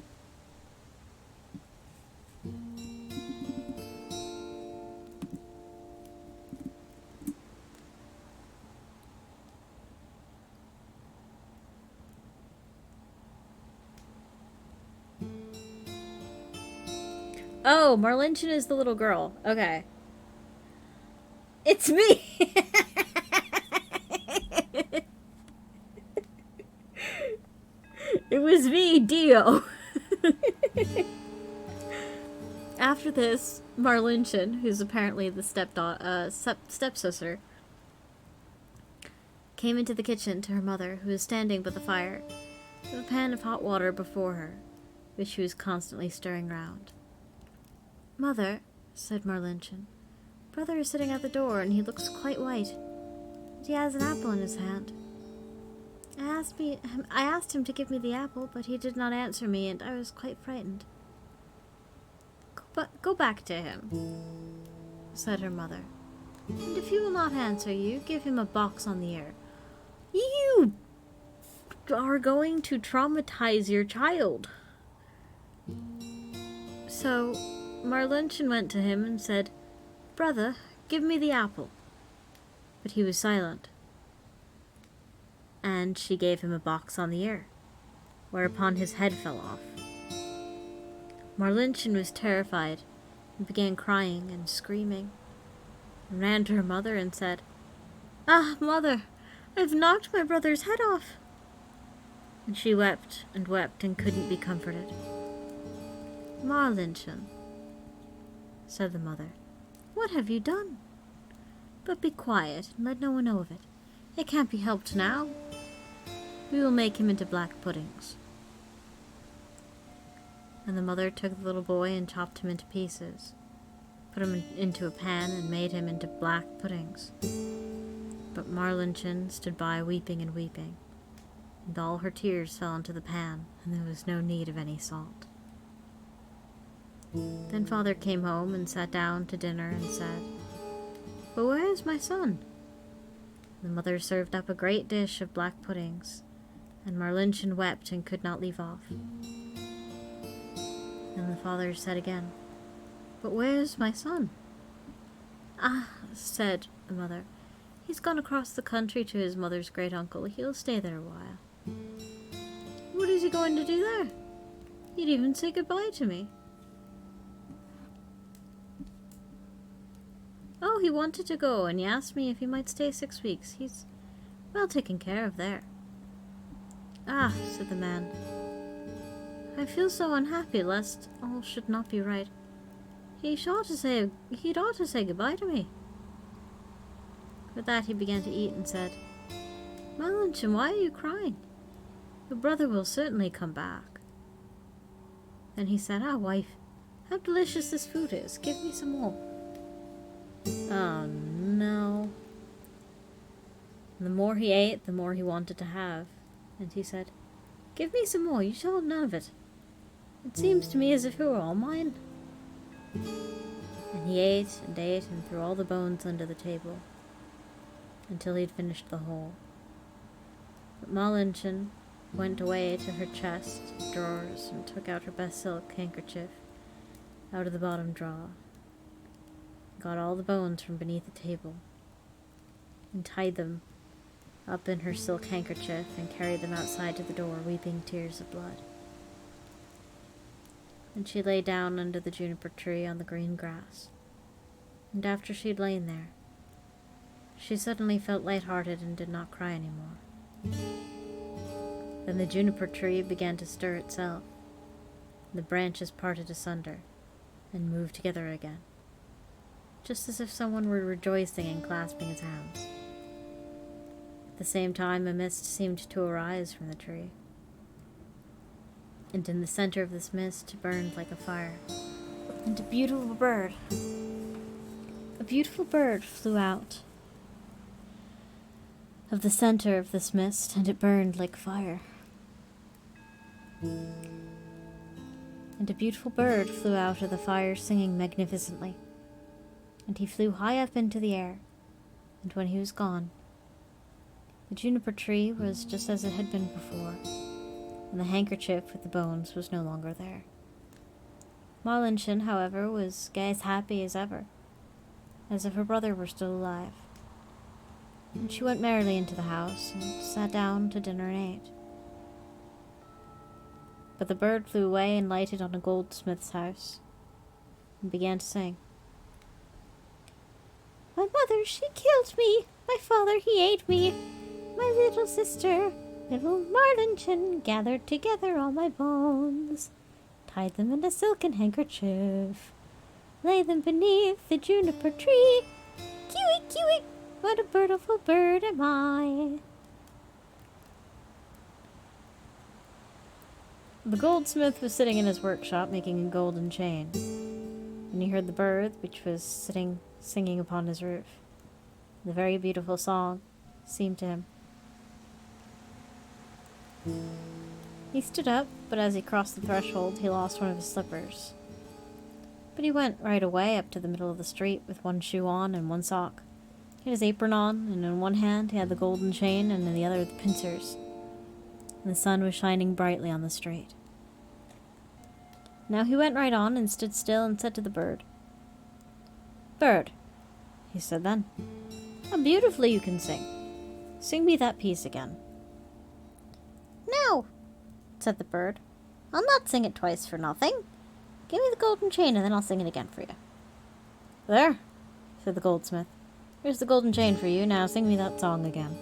S1: Oh, Marlinchen is the little girl. Okay. It's me! It was me, Dio. After this, Marlinchen, who's apparently the stepsister, came into the kitchen to her mother, who was standing by the fire, with a pan of hot water before her, which she was constantly stirring round. "Mother," said Marlinchen, "brother is sitting at the door, and he looks quite white, and he has an apple in his hand. I asked him to give me the apple, but he did not answer me, and I was quite frightened." Go back to him," said her mother, "and if he will not answer you, give him a box on the ear." You are going to traumatize your child. So Marlinchen went to him and said, "Brother, give me the apple." But he was silent. And she gave him a box on the ear, whereupon his head fell off. Marlinchen was terrified and began crying and screaming, and ran to her mother and said, "Ah, mother, I've knocked my brother's head off." And she wept and couldn't be comforted. "Marlinchen," said the mother, "what have you done? But be quiet and let no one know of it. It can't be helped now. We will make him into black puddings." And the mother took the little boy and chopped him into pieces, put him into a pan, and made him into black puddings. But Marlinchen stood by weeping and weeping, and all her tears fell into the pan, and there was no need of any salt. Then father came home and sat down to dinner and said, "But where is my son?" The mother served up a great dish of black puddings, and Marlinchen wept and could not leave off. And the father said again, "But where is my son?" "Ah," said the mother, "he's gone across the country to his mother's great uncle. He'll stay there a while." "What is he going to do there?" He'd even say goodbye to me. Oh, he wanted to go, and he asked me if he might stay 6 weeks. He's well taken care of there. Ah, said the man. I feel so unhappy lest all should not be right. He'd ought to say goodbye to me. With that he began to eat and said, Marlinton, why are you crying? Your brother will certainly come back. Then he said, Ah, wife, how delicious this food is. Give me some more. Oh, no. And the more he ate, the more he wanted to have. And he said, Give me some more. You shall have none of it. It seems to me as if it were all mine. And he ate and threw all the bones under the table until he'd finished the whole. But Marlinton went away to her chest of drawers and took out her best silk handkerchief out of the bottom drawer, got all the bones from beneath the table, and tied them up in her silk handkerchief and carried them outside to the door, weeping tears of blood. And she lay down under the juniper tree on the green grass, and after she'd lain there, she suddenly felt light-hearted and did not cry any more. Then the juniper tree began to stir itself, and the branches parted asunder and moved together again, just as if someone were rejoicing and clasping his hands. At the same time, a mist seemed to arise from the tree, and in the center of this mist burned like a fire, and a beautiful bird flew out of the center of this mist, and it burned like fire. And a beautiful bird flew out of the fire, singing magnificently, and he flew high up into the air, and when he was gone, the juniper tree was just as it had been before, and the handkerchief with the bones was no longer there. Marlinton, however, was as happy as ever, as if her brother were still alive. And she went merrily into the house and sat down to dinner and ate. But the bird flew away and lighted on a goldsmith's house and began to sing. My mother, she killed me. My father, he ate me. My little sister, little Marlinton, gathered together all my bones, tied them in a silken handkerchief, lay them beneath the juniper tree. Kiwi, kiwi, what a beautiful bird am I. The goldsmith was sitting in his workshop making a golden chain, and he heard the bird, which was singing upon his roof. The very beautiful song seemed to him. He stood up, but as he crossed the threshold, he lost one of his slippers. But he went right away up to the middle of the street with one shoe on and one sock. He had his apron on, and in one hand he had the golden chain, and in the other the pincers. And the sun was shining brightly on the street. Now he went right on and stood still and said to the bird, Bird, he said then, how beautifully you can sing. Sing me that piece again. No, said the bird. I'll not sing it twice for nothing. Give me the golden chain and then I'll sing it again for you. There, said the goldsmith. Here's the golden chain for you. Now sing me that song again.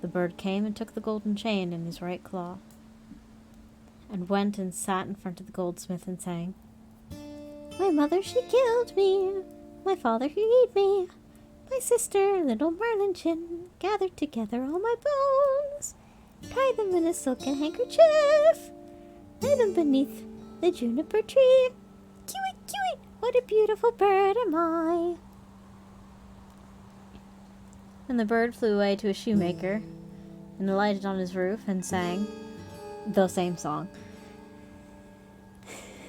S1: The bird came and took the golden chain in his right claw, and went and sat in front of the goldsmith and sang, My mother, she killed me. My father, he ate me. My sister, little Marlinton, gathered together all my bones, tied them in a silken handkerchief, laid them beneath the juniper tree. Kiwi, kiwi, what a beautiful bird am I. And the bird flew away to a shoemaker, and alighted on his roof and sang the same song.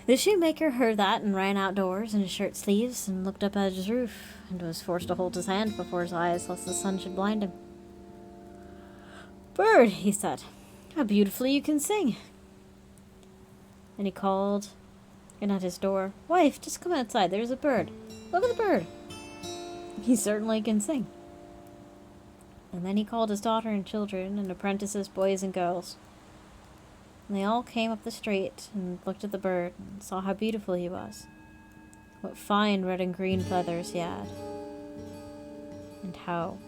S1: The shoemaker heard that and ran outdoors in his shirt sleeves and looked up at his roof, and was forced to hold his hand before his eyes lest the sun should blind him. Bird, he said, how beautifully you can sing. And he called in at his door, Wife, just come outside, there's a bird. Look at the bird. He certainly can sing. And then he called his daughter and children and apprentices, boys and girls. And they all came up the street and looked at the bird and saw how beautiful he was. What fine red and green feathers he had. And how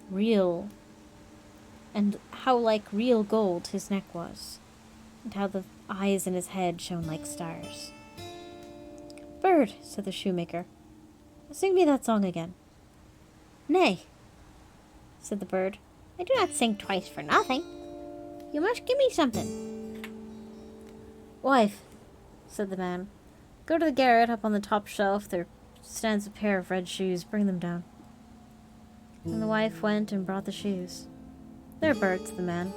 S1: real, and how like real gold his neck was. And how the eyes in his head shone like stars. "Bird," said the shoemaker, "sing me that song again." "Nay," said the bird, "I do not sing twice for nothing. You must give me something." "Wife," said the man, "go to the garret up on the top shelf. There stands a pair of red shoes. Bring them down." And the wife went and brought the shoes. "There, bird," said the man.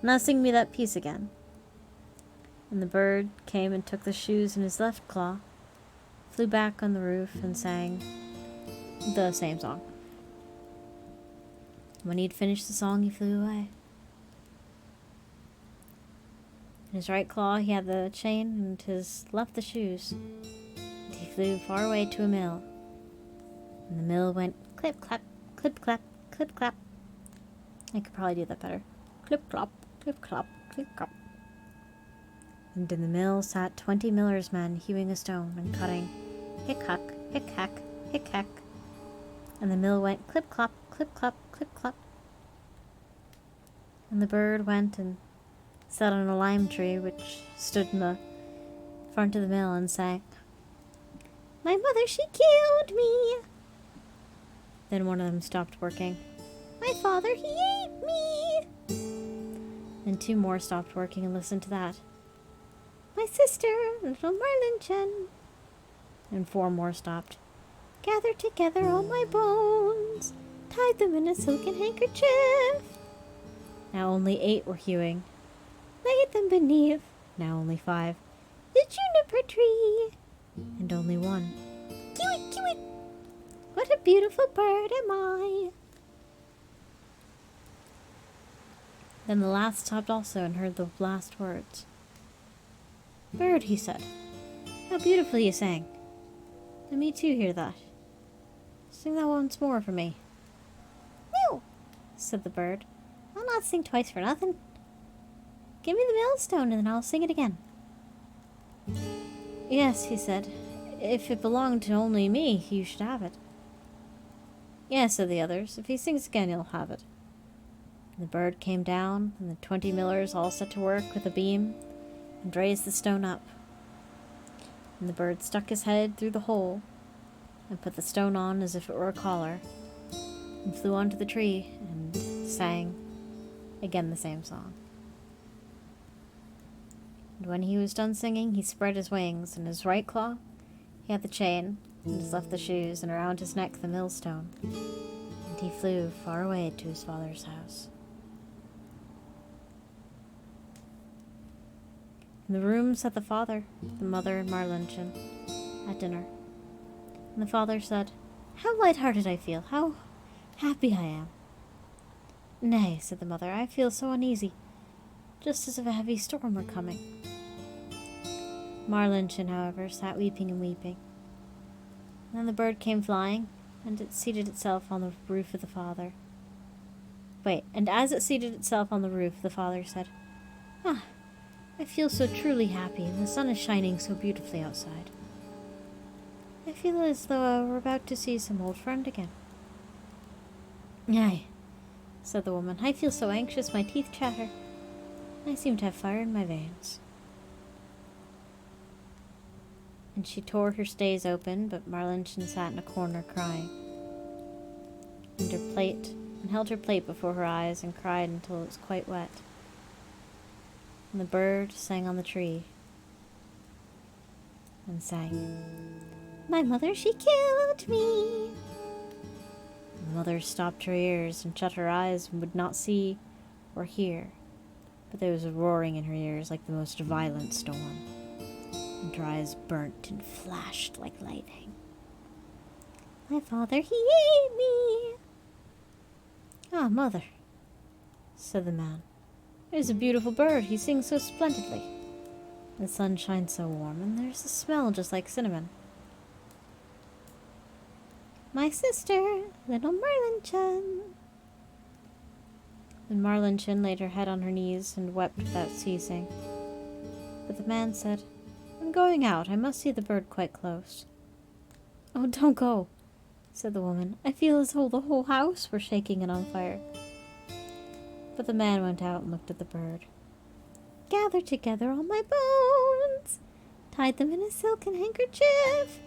S1: "Now sing me that piece again." And the bird came and took the shoes in his left claw, flew back on the roof, and sang the same song. When he'd finished the song, he flew away. In his right claw he had the chain, and his left the shoes. And he flew far away to a mill. And the mill went clip-clap, clip-clap, clip-clap. I could probably do that better. Clip-clop, clip-clop, clip-clop. And in the mill sat 20 miller's men hewing a stone and cutting hick-hack, hick-hack, hick-hack. And the mill went clip-clop, clip-clop, clip-clop. And the bird went and sat on a lime tree which stood in the front of the mill and sang, "My mother, she killed me." Then one of them stopped working. "My father, he ate me." Then two more stopped working and listened to that. "My sister, little Marlinchen." And four more stopped. "Gathered together all my bones, tied them in a silken handkerchief." Now only 8 were hewing. "Laid them beneath." Now only 5. "The juniper tree." And only 1. "Kiwit, kiwit. What a beautiful bird am I." Then the last stopped also and heard the last words. "Bird," he said, "how beautifully you sang. Let me too hear that. Sing that once more for me." "No," said the bird. "I'll not sing twice for nothing. Give me the millstone and then I'll sing it again." "Yes," he said, "if it belonged to only me, you should have it." "Yes," said the others, "if he sings again, you'll have it." And the bird came down, and the 20 millers all set to work with a beam and raised the stone up. And the bird stuck his head through the hole and put the stone on as if it were a collar, and flew onto the tree and sang again the same song. And when he was done singing, he spread his wings. In his right claw he had the chain, and his left the shoes, and around his neck the millstone. And he flew far away to his father's house. In the room sat the father, the mother, and Marlinchen at dinner. And the father said, "How light-hearted I feel! How happy I am!" "Nay," said the mother, "I feel so uneasy, just as if a heavy storm were coming." Marlinchen, however, sat weeping and weeping. And then the bird came flying, and it seated itself on the roof of the father. And as it seated itself on the roof, the father said, "Ah, I feel so truly happy, and the sun is shining so beautifully outside. I feel as though I were about to see some old friend again." "Aye," said the woman, "I feel so anxious my teeth chatter. I seem to have fire in my veins." And she tore her stays open, but Marlinchen sat in a corner crying, and held her plate before her eyes and cried until it was quite wet. And the bird sang on the tree and sang, "My mother, she killed me." The mother stopped her ears and shut her eyes and would not see or hear, but there was a roaring in her ears like the most violent storm, and her eyes burnt and flashed like lightning. "My father, he ate me." "Ah, mother," said the man, "there's a beautiful bird. He sings so splendidly. The sun shines so warm, and there's a smell just like cinnamon." "My sister, little Marlinchen." Then Marlinchen laid her head on her knees and wept without ceasing. But the man said, "I'm going out. I must see the bird quite close." "Oh, don't go," said the woman. "I feel as though the whole house were shaking and on fire." But the man went out and looked at the bird. "Gather together all my bones, tied them in a silken handkerchief,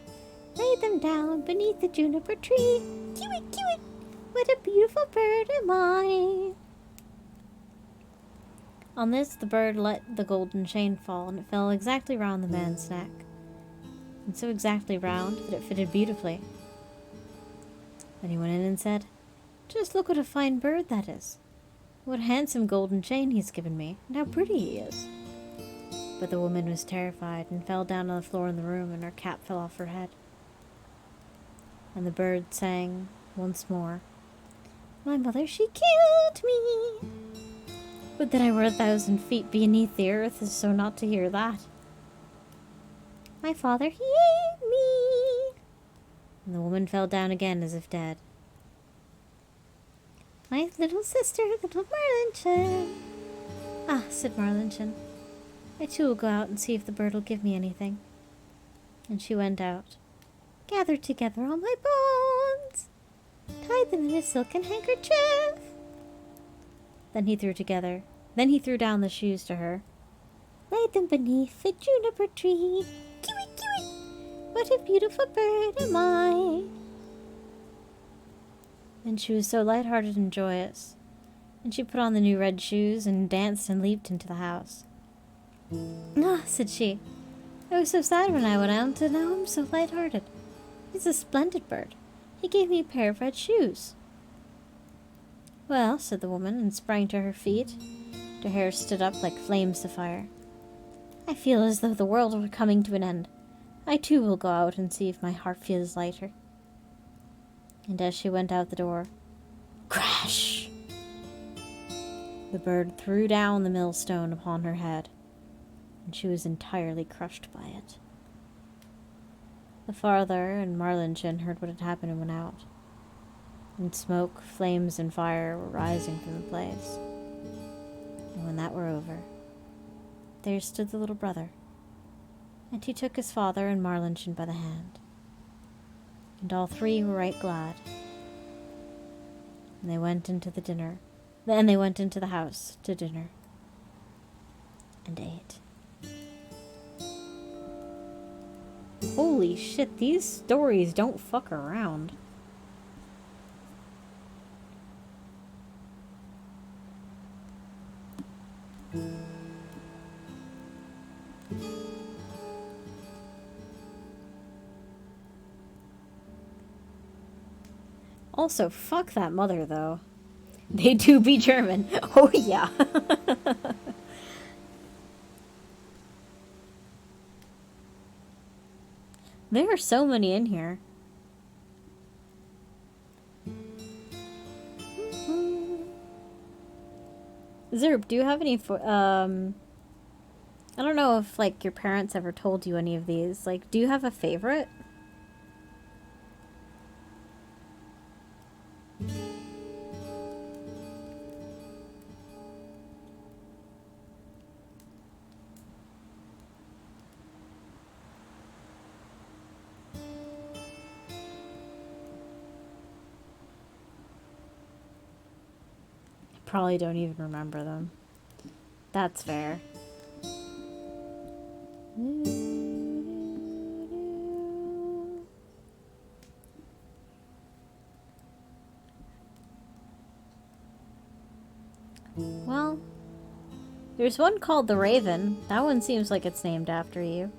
S1: laid them down beneath the juniper tree. Kiwi, kiwi, what a beautiful bird am I." On this, the bird let the golden chain fall, and it fell exactly round the man's neck, and so exactly round that it fitted beautifully. Then he went in and said, "Just look what a fine bird that is. What a handsome golden chain he's given me, and how pretty he is." But the woman was terrified and fell down on the floor in the room, and her cap fell off her head. And the bird sang once more, "My mother, she killed me. Would that I were 1,000 feet beneath the earth, so not to hear that. My father, he ate me." And the woman fell down again as if dead. "My little sister, little Marlinchen." "Ah," said Marlinchen, "I too will go out and see if the bird will give me anything." And she went out. "Gathered together all my bones, tied them in a silken handkerchief." Then he threw down the shoes to her. "Laid them beneath a juniper tree. Kiwi, kiwi, what a beautiful bird am I." And she was so light-hearted and joyous, and she put on the new red shoes and danced and leaped into the house. "Ah," said she, "I was so sad when I went out, and now I'm so light-hearted. He's a splendid bird. He gave me a pair of red shoes." "Well," said the woman, and sprang to her feet. Her hair stood up like flames of fire. "I feel as though the world were coming to an end. I too will go out and see if my heart feels lighter." And as she went out the door, crash! The bird threw down the millstone upon her head, and she was entirely crushed by it. The father and Marlinchen heard what had happened and went out. And smoke, flames, and fire were rising from the place. And when that were over, there stood the little brother, and he took his father and Marlinchen by the hand, and all three were right glad. And they went into the house to dinner, and ate. Holy shit, these stories don't fuck around. Also, fuck that mother, though. They do be German. Oh, yeah. There are so many in here. Zerb, do you have any... I don't know if, like, your parents ever told you any of these. Like, do you have a favorite? Probably don't even remember them. That's fair. Well, there's one called The Raven. That one seems like it's named after you.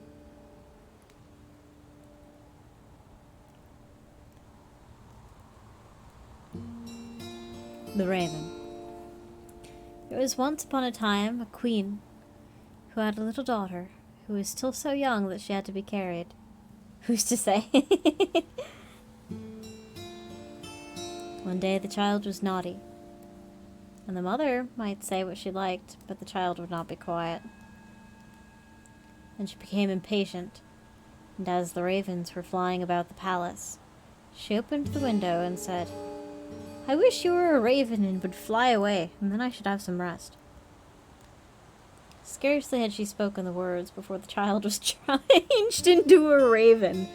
S1: The Raven. There was once upon a time a queen who had a little daughter who was still so young that she had to be carried. Who's to say? One day the child was naughty, and the mother might say what she liked, but the child would not be quiet. And she became impatient, and as the ravens were flying about the palace, she opened the window and said, I wish you were a raven and would fly away, and then I should have some rest. Scarcely had she spoken the words before the child was changed into a raven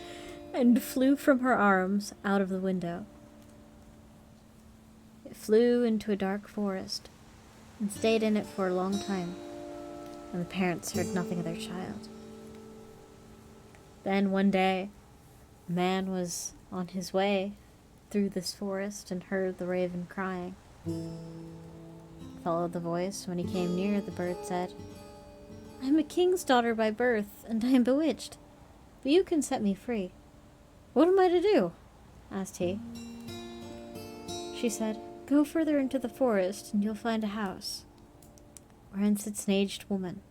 S1: and flew from her arms out of the window. It flew into a dark forest and stayed in it for a long time, and the parents heard nothing of their child. Then one day, a man was on his way through this forest and heard the raven crying. He followed the voice. When he came near, the bird said, "I am a king's daughter by birth, and I am bewitched, but you can set me free." "What am I to do?" asked he. She said, "Go further into the forest, and you'll find a house, wherein sits an aged woman,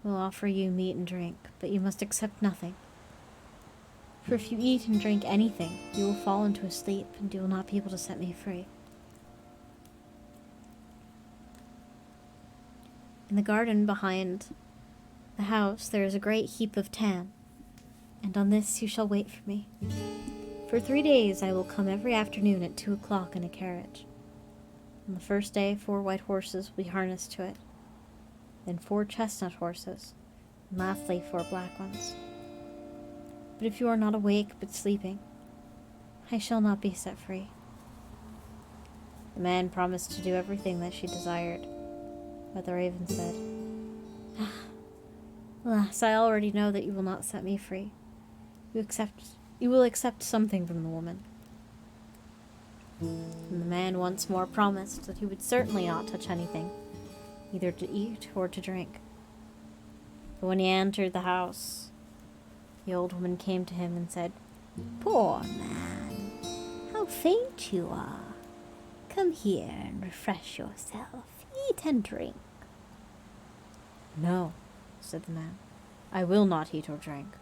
S1: who will offer you meat and drink, but you must accept nothing. For if you eat and drink anything, you will fall into a sleep, and you will not be able to set me free." In the garden behind the house there is a great heap of tan, and on this you shall wait for me. For 3 days I will come every afternoon at 2 o'clock in a carriage. On the first day 4 white horses will be harnessed to it, then 4 chestnut horses, and lastly 4 black ones. But if you are not awake but sleeping, I shall not be set free." The man promised to do everything that she desired, but the raven said, "Alas, I already know that you will not set me free. You will accept something from the woman." And the man once more promised that he would certainly not touch anything, either to eat or to drink. But when he entered the house, the old woman came to him and said, "Poor man, how faint you are. Come here and refresh yourself. Eat and drink." "No," said the man, "I will not eat or drink."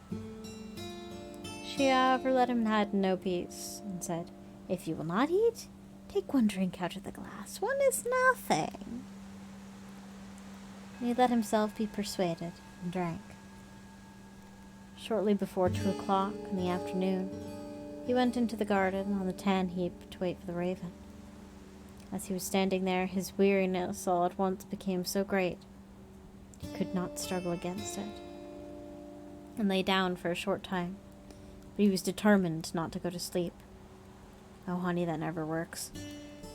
S1: She, however, let him have no peace, and said, "If you will not eat, take 1 drink out of the glass. 1 is nothing." And he let himself be persuaded, and drank. Shortly before 2 o'clock in the afternoon, he went into the garden on the tan heap to wait for the raven. As he was standing there, his weariness all at once became so great, he could not struggle against it, and lay down for a short time, but he was determined not to go to sleep. Oh, honey, that never works.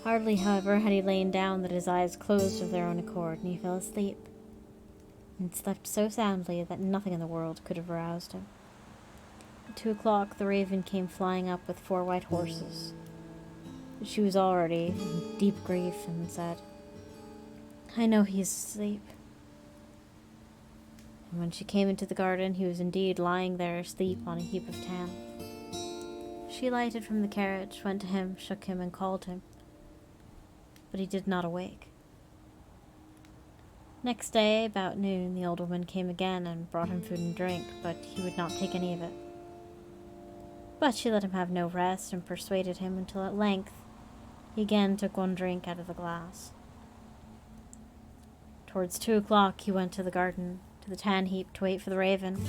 S1: Hardly, however, had he lain down that his eyes closed of their own accord, and he fell asleep, and slept so soundly that nothing in the world could have aroused him. At 2 o'clock, the raven came flying up with 4 white horses, but she was already in deep grief, and said, "I know he is asleep." And when she came into the garden, he was indeed lying there asleep on a heap of tan. She alighted from the carriage, went to him, shook him, and called him, but he did not awake. Next day, about noon, the old woman came again and brought him food and drink, but he would not take any of it. But she let him have no rest, and persuaded him until at length he again took 1 drink out of the glass. Towards 2 o'clock he went to the garden, to the tan heap, to wait for the raven,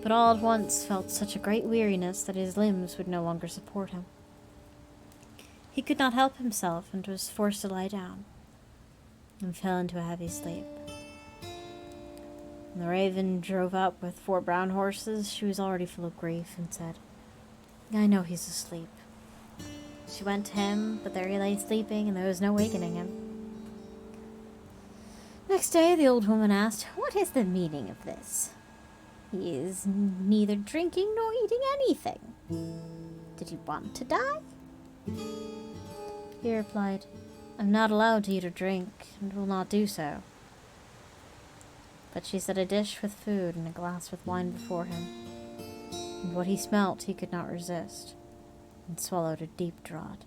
S1: but all at once felt such a great weariness that his limbs would no longer support him. He could not help himself, and was forced to lie down, and fell into a heavy sleep. When the raven drove up with 4 brown horses, she was already full of grief, and said, "I know he's asleep." She went to him, but there he lay sleeping, and there was no wakening him. Next day the old woman asked, "What is the meaning of this? He is neither drinking nor eating anything. Did he want to die?" He replied, "I'm not allowed to eat or drink, and will not do so." But she set a dish with food and a glass with wine before him, and what he smelt he could not resist, and swallowed a deep draught.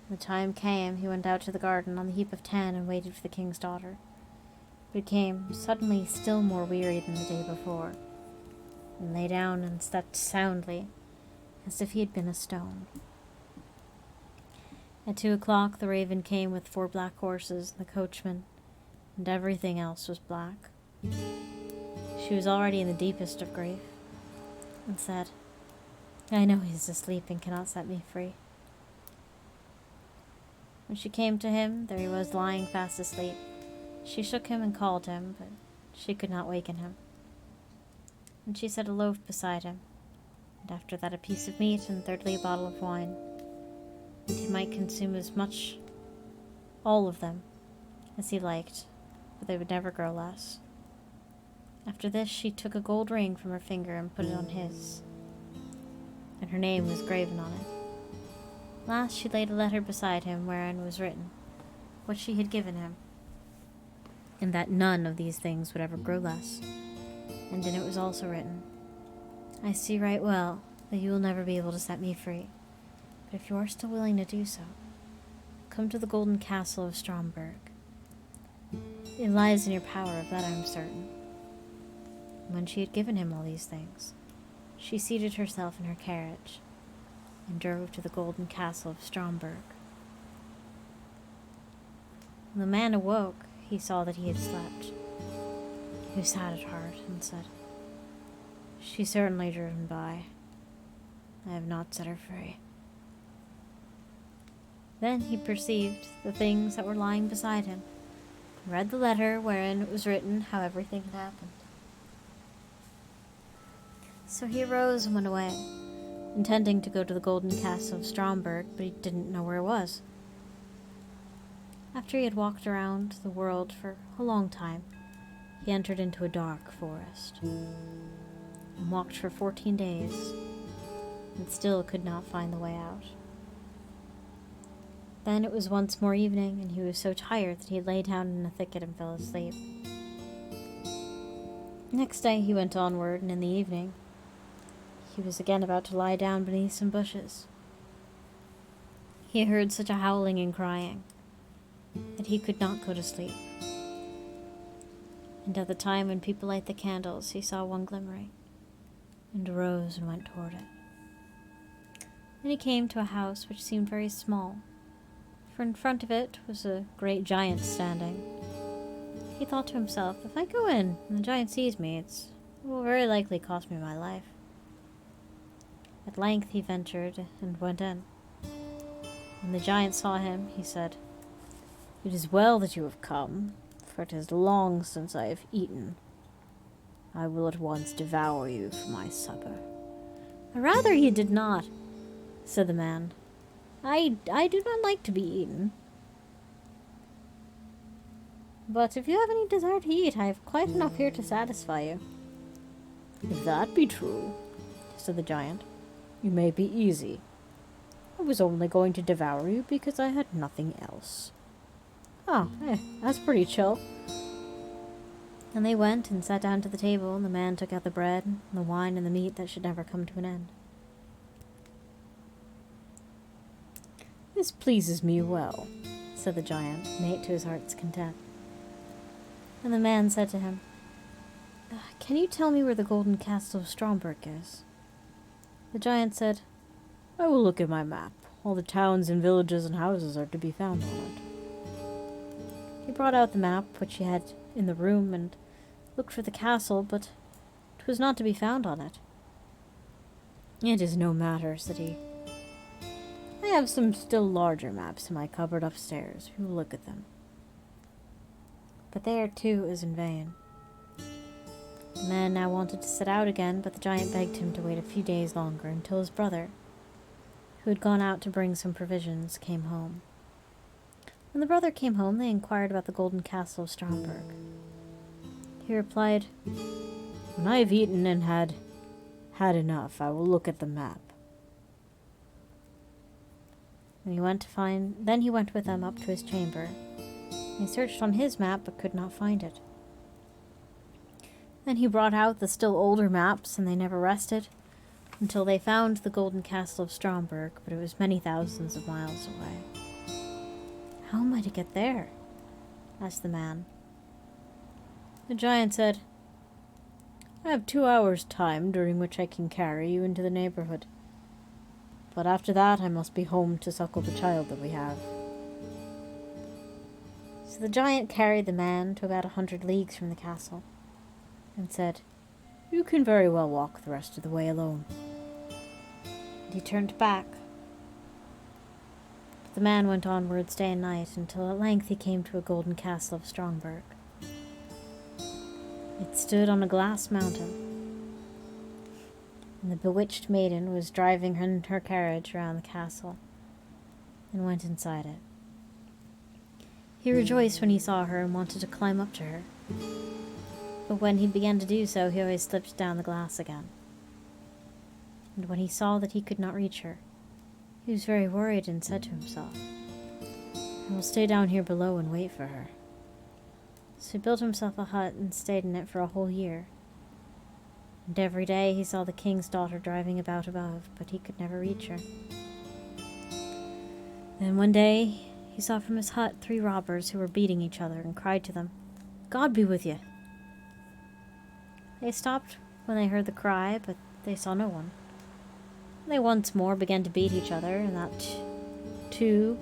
S1: When the time came, he went out to the garden on the heap of tan and waited for the king's daughter, but came suddenly still more weary than the day before, and lay down and slept soundly, as if he had been a stone. At 2 o'clock the raven came with 4 black horses and the coachman, and everything else was black. She was already in the deepest of grief, and said, "I know he is asleep and cannot set me free." When she came to him, there he was lying fast asleep. She shook him and called him, but she could not waken him. And she set a loaf beside him, and after that a piece of meat, and thirdly a bottle of wine. And he might consume as much, all of them, as he liked, but they would never grow less. After this she took a gold ring from her finger and put it on his, and her name was graven on it. Last she laid a letter beside him wherein was written what she had given him, and that none of these things would ever grow less. And in it was also written, I see right well that you will never be able to set me free, but if you are still willing to do so, come to the golden castle of Stromberg. It lies in your power, of that I am certain. And when she had given him all these things, she seated herself in her carriage and drove to the golden castle of Stromberg. When the man awoke, he saw that he had slept. He was sad at heart and said, She's certainly driven by. I have not set her free. Then he perceived the things that were lying beside him, and read the letter wherein it was written how everything had happened. So he arose and went away, intending to go to the golden castle of Stromberg, but he didn't know where it was. After he had walked around the world for a long time, he entered into a dark forest, and walked for 14 days, and still could not find the way out. Then it was once more evening, and he was so tired that he lay down in a thicket and fell asleep. Next day he went onward, and in the evening he was again about to lie down beneath some bushes. He heard such a howling and crying that he could not go to sleep. And at the time when people light the candles, he saw one glimmering, and arose and went toward it. Then he came to a house which seemed very small, for in front of it was a great giant standing. He thought to himself, if I go in and the giant sees me, it will very likely cost me my life. At length he ventured and went in. When the giant saw him, he said, It is well that you have come, for it is long since I have eaten. I will at once devour you for my supper. Rather he did not, said the man. I do not like to be eaten. But if you have any desire to eat, I have quite enough here to satisfy you. If that be true, said the giant, you may be easy. I was only going to devour you because I had nothing else. Oh, that's pretty chill. And they went and sat down to the table, and the man took out the bread, and the wine, and the meat that should never come to an end. This pleases me well, said the giant, and ate to his heart's content. And the man said to him, Can you tell me where the golden castle of Stromberg is? The giant said, I will look at my map. All the towns and villages and houses are to be found on it. He brought out the map which he had in the room and looked for the castle, but it was not to be found on it. It is no matter, said he. I have some still larger maps in my cupboard upstairs. We will look at them. But there, too, is in vain. The man now wanted to set out again, but the giant begged him to wait a few days longer until his brother, who had gone out to bring some provisions, came home. When the brother came home, they inquired about the golden castle of Stromberg. He replied, When I have eaten and had enough, I will look at the map. Then he went with them up to his chamber. He searched on his map, but could not find it. Then he brought out the still older maps, and they never rested, until they found the golden castle of Stromberg, but it was many thousands of miles away. How am I to get there? Asked the man. The giant said, I have 2 hours' time during which I can carry you into the neighborhood. But after that I must be home to suckle the child that we have. So the giant carried the man to about 100 leagues from the castle, and said, You can very well walk the rest of the way alone. And he turned back. But the man went onwards day and night, until at length he came to a golden castle of Strongberg. It stood on a glass mountain, and the bewitched maiden was driving her carriage around the castle, and went inside it. He rejoiced when he saw her and wanted to climb up to her, but when he began to do so, he always slipped down the glass again. And when he saw that he could not reach her, he was very worried and said to himself, "I will stay down here below and wait for her." So he built himself a hut and stayed in it for a whole year. And every day he saw the king's daughter driving about above, but he could never reach her. Then one day he saw from his hut 3 robbers who were beating each other, and cried to them, "God be with you." They stopped when they heard the cry, but they saw no one. They once more began to beat each other, and that too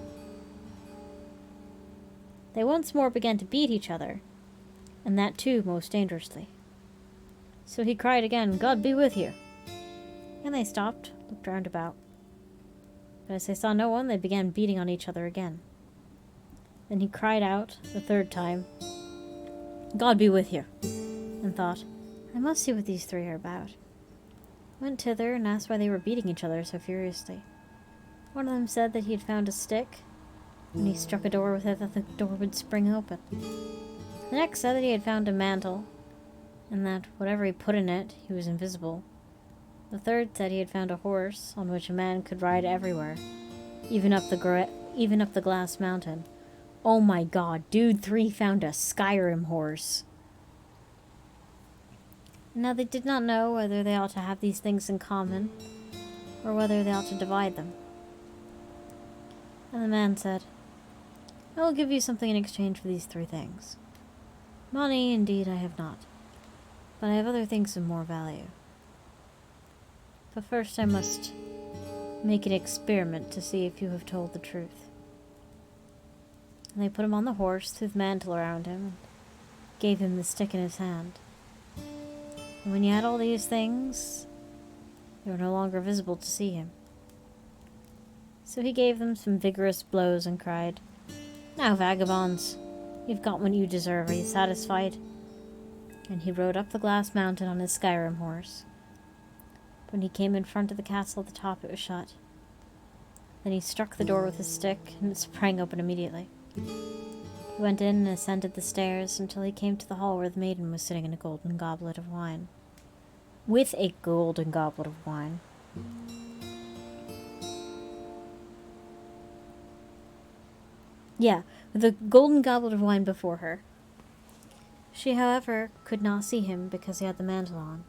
S1: most dangerously. So he cried again, "God be with you." And they stopped, looked round about. But as they saw no one, they began beating on each other again. Then he cried out the 3rd time, "God be with you," and thought, "I must see what these 3 are about." Went thither and asked why they were beating each other so furiously. One of them said that he had found a stick. When he struck a door with it, that the door would spring open. The next said that he had found a mantle, and that whatever he put in it, he was invisible. The 3rd said he had found a horse on which a man could ride everywhere, even up the glass mountain. Oh my god, dude 3 found a Skyrim horse. Now they did not know whether they ought to have these things in common, or whether they ought to divide them. And the man said, "I will give you something in exchange for these 3 things. Money, indeed, I have not, but I have other things of more value. But first I must make an experiment to see if you have told the truth." And they put him on the horse, threw the mantle around him, and gave him the stick in his hand. And when he had all these things, they were no longer visible to see him. So he gave them some vigorous blows and cried, "Now, vagabonds, you've got what you deserve. Are you satisfied?" And he rode up the glass mountain on his Skyrim horse. When he came in front of the castle at the top, it was shut. Then he struck the door with his stick, and it sprang open immediately. He went in and ascended the stairs until he came to the hall where the maiden was sitting in a golden goblet of wine. With a golden goblet of wine. Yeah, with a golden goblet of wine before her. She, however, could not see him because he had the mantle on.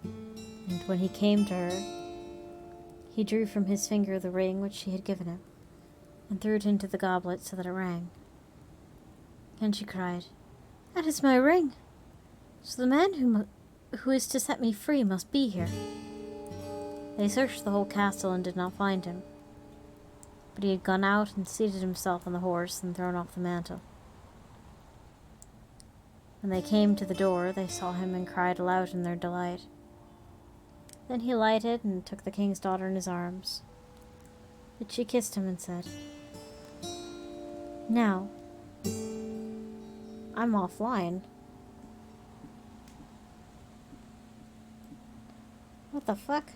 S1: And when he came to her, he drew from his finger the ring which she had given him, and threw it into the goblet so that it rang. And she cried, "That is my ring! So the man who is to set me free must be here." They searched the whole castle and did not find him, but he had gone out and seated himself on the horse and thrown off the mantle. When they came to the door, they saw him and cried aloud in their delight. Then he lighted and took the king's daughter in his arms. But she kissed him and said, "Now, I'm offline." What the fuck?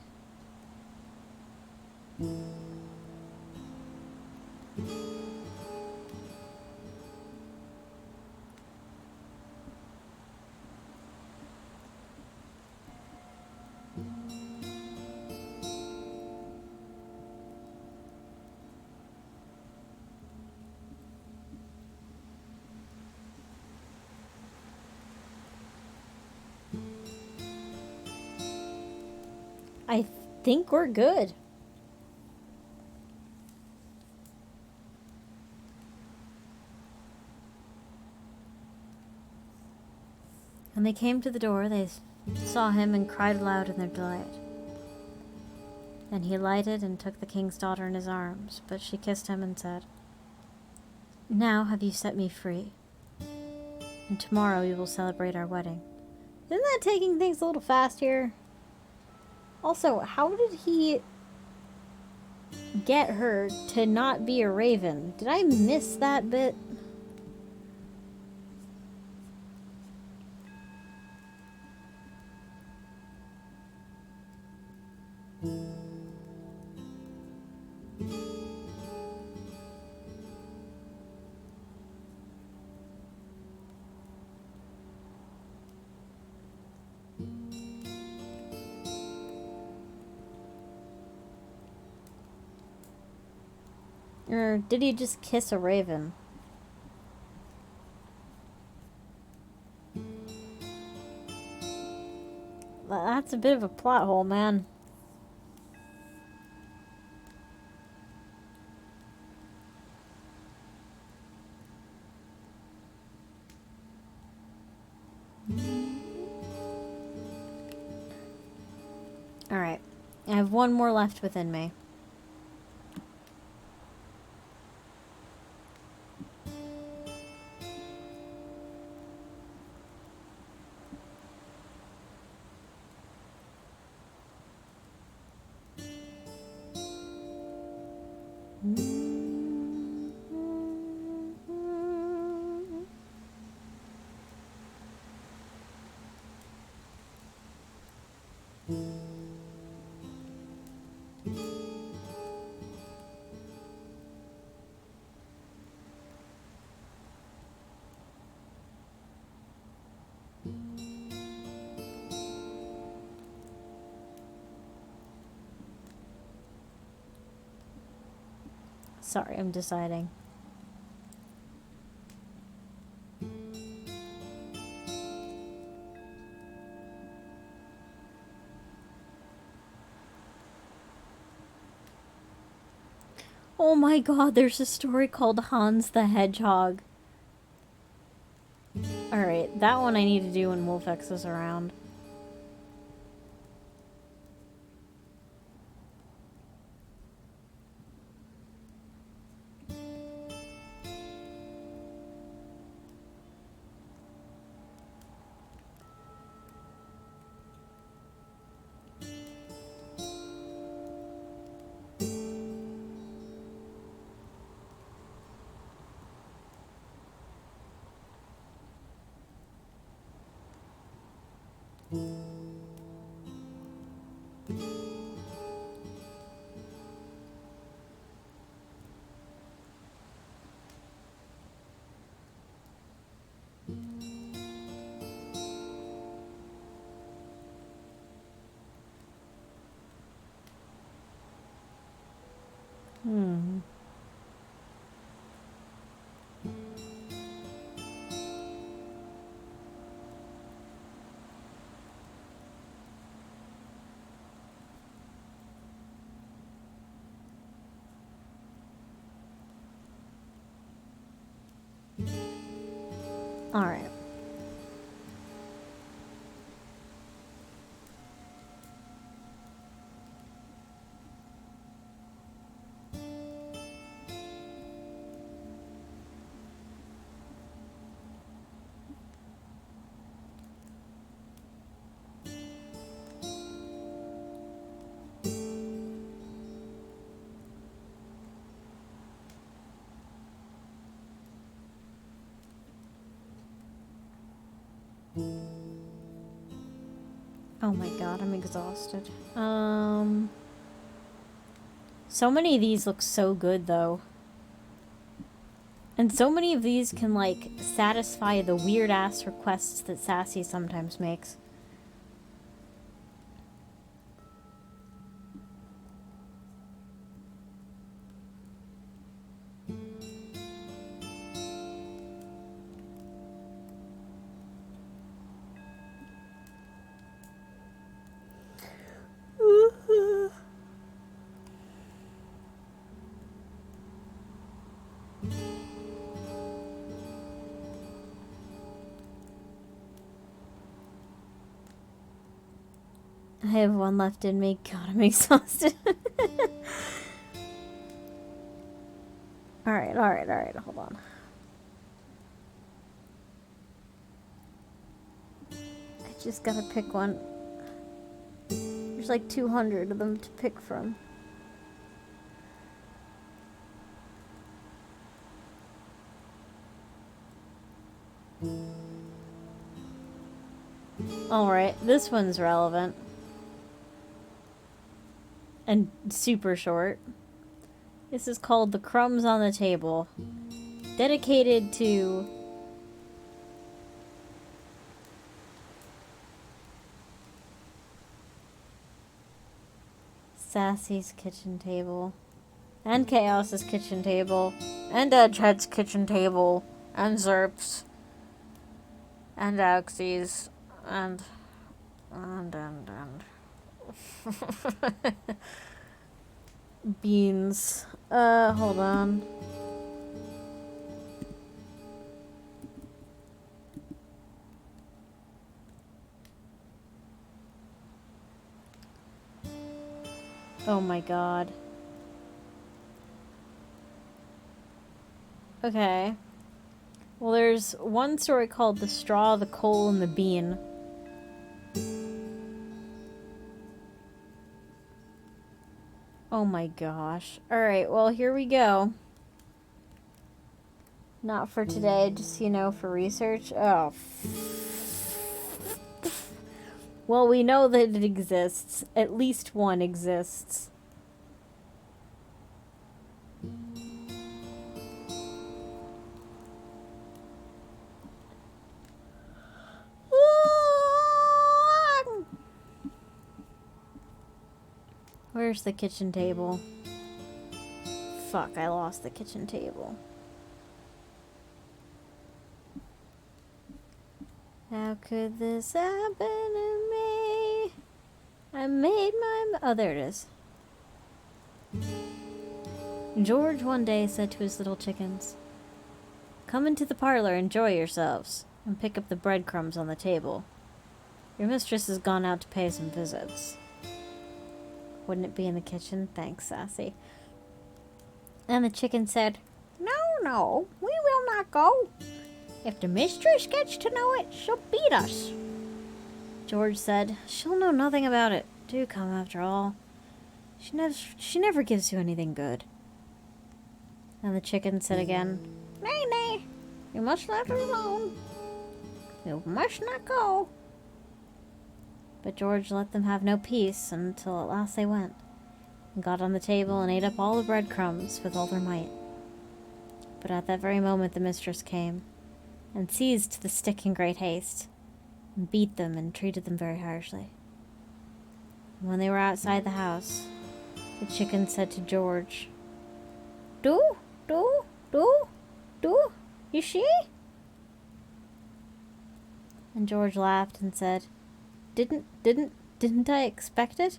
S1: I think we're good. When they came to the door, they saw him and cried aloud in their delight. Then he lighted and took the king's daughter in his arms, but she kissed him and said, "Now have you set me free, and tomorrow we will celebrate our wedding." Isn't that taking things a little fast here? Also, how did he get her to not be a raven? Did I miss that bit? Or did he just kiss a raven? That's a bit of a plot hole, man. Alright. I have one more left within me. Sorry, I'm deciding. Oh my god, there's a story called Hans the Hedgehog. Alright, that one I need to do when Wolfex is around. Alright. Oh my god, I'm exhausted. So many of these look so good, though. And so many of these can, like, satisfy the weird-ass requests that Sassy sometimes makes. I have one left in me. God, I'm exhausted. Alright, hold on. I just gotta pick one. There's like 200 of them to pick from. Alright, this one's relevant. And super short. This is called The Crumbs on the Table. Dedicated to Sassy's kitchen table. And Chaos's kitchen table. And Edgehead's kitchen table. And Zerp's. And Axie's. And. Beans. Hold on. Oh my god. Okay. Well, there's one story called The Straw, the Coal, and the Bean. Oh my gosh. Alright, well, here we go. Not for today, just, you know, for research. Oh. Well, we know that it exists. At least one exists. Where's the kitchen table? Fuck, I lost the kitchen table. How could this happen to me? I made my... Oh, there it is. George one day said to his little chickens, "Come into the parlor, enjoy yourselves, and pick up the breadcrumbs on the table. Your mistress has gone out to pay some visits." Wouldn't it be in the kitchen? Thanks, Sassy. And the chicken said, "No, no, we will not go. If the mistress gets to know it, she'll beat us." George said, "She'll know nothing about it. Do come after all. She never gives you anything good." And the chicken said again, "Nay, nay, you must let her alone. You must not go." But George let them have no peace until at last they went, and got on the table and ate up all the breadcrumbs with all their might. But at that very moment the mistress came, and seized the stick in great haste, and beat them and treated them very harshly. And when they were outside the house, the chicken said to George, Do, you see?" And George laughed and said, Didn't I expect it?"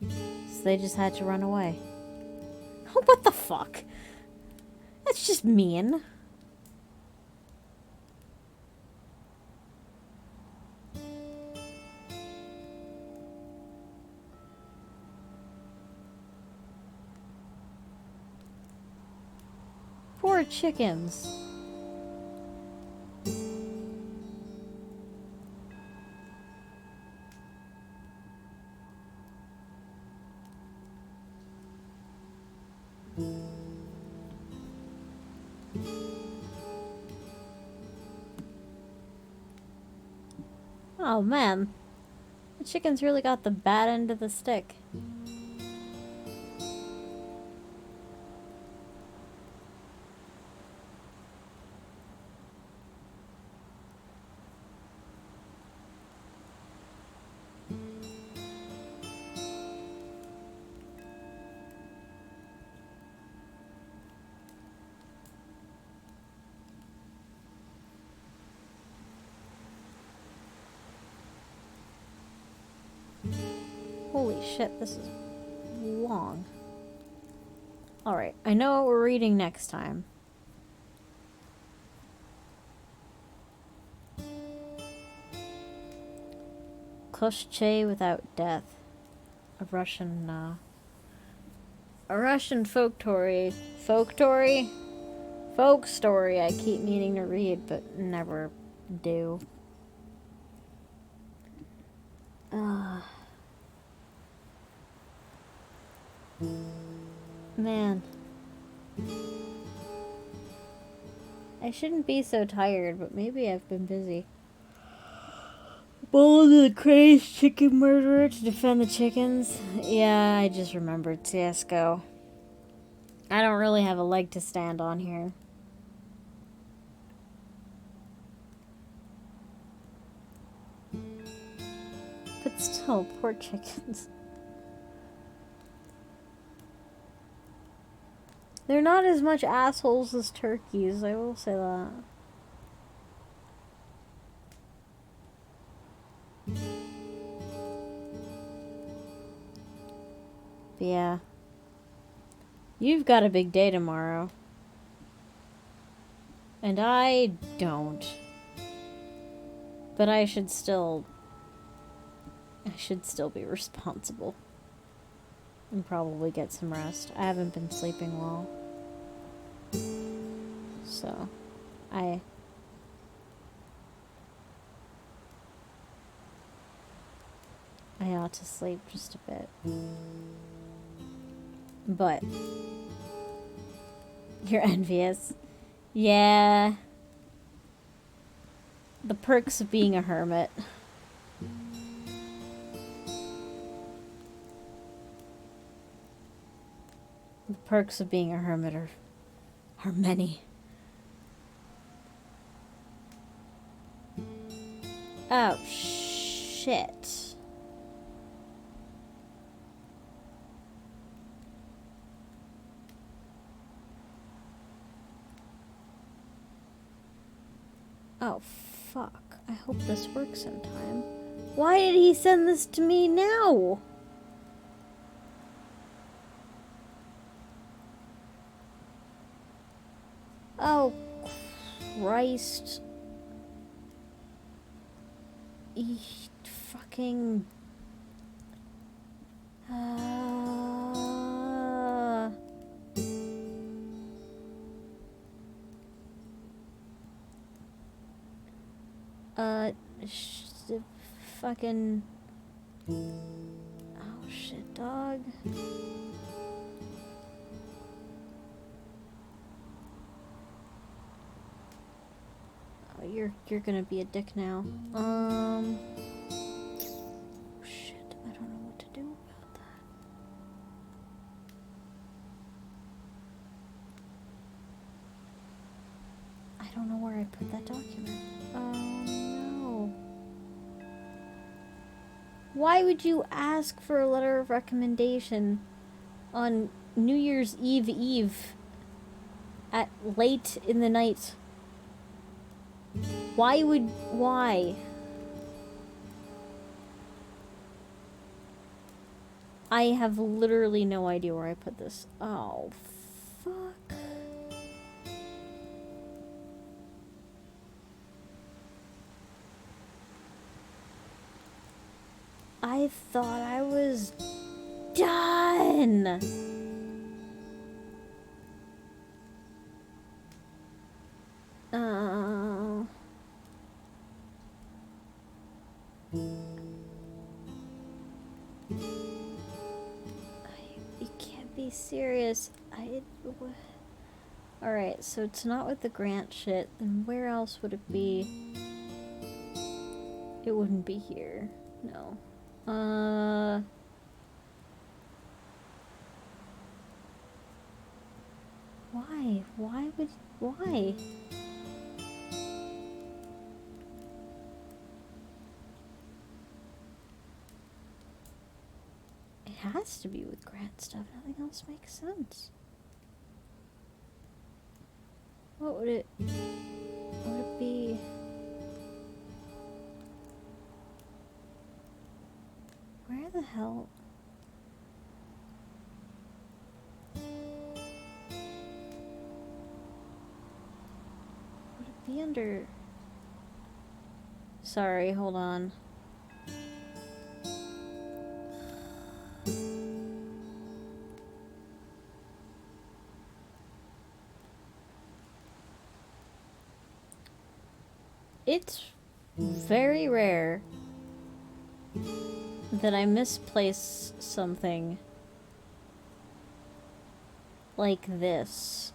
S1: So they just had to run away. What the fuck? That's just mean. Poor chickens. Oh man, the chicken's really got the bad end of the stick. Holy shit, this is long. Alright, I know what we're reading next time. Koshche Without Death. A Russian folk story. Folk story I keep meaning to read, but never do. Man. I shouldn't be so tired, but maybe I've been busy. Bold of the crazed chicken murderer to defend the chickens. Yeah, I just remembered CSGO. I don't really have a leg to stand on here. But still, poor chickens. They're not as much assholes as turkeys, I will say that. But yeah. You've got a big day tomorrow. And I don't. But I should still be responsible. And probably get some rest. I haven't been sleeping well. So, I ought to sleep just a bit. But you're envious. Yeah. The perks of being a hermit. The perks of being a hermit are many. Oh, shit. Oh, fuck. I hope this works in time. Why did he send this to me now? Oh, Christ. Fucking... fucking... Oh, shit, dog. Oh, you're gonna be a dick now. Shit, I don't know what to do about that. I don't know where I put that document. Oh, no. Why would you ask for a letter of recommendation on New Year's Eve at late in the night? Why? I have literally no idea where I put this. Oh, fuck. I thought I was done. You can't be serious. Alright, so it's not with the grant shit. Then where else would it be? It wouldn't be here. No. Why? Why? It has to be with grant stuff. Nothing else makes sense. What would it be? Where the hell? Would it be under... Sorry, hold on. It's very rare that I misplace something like this.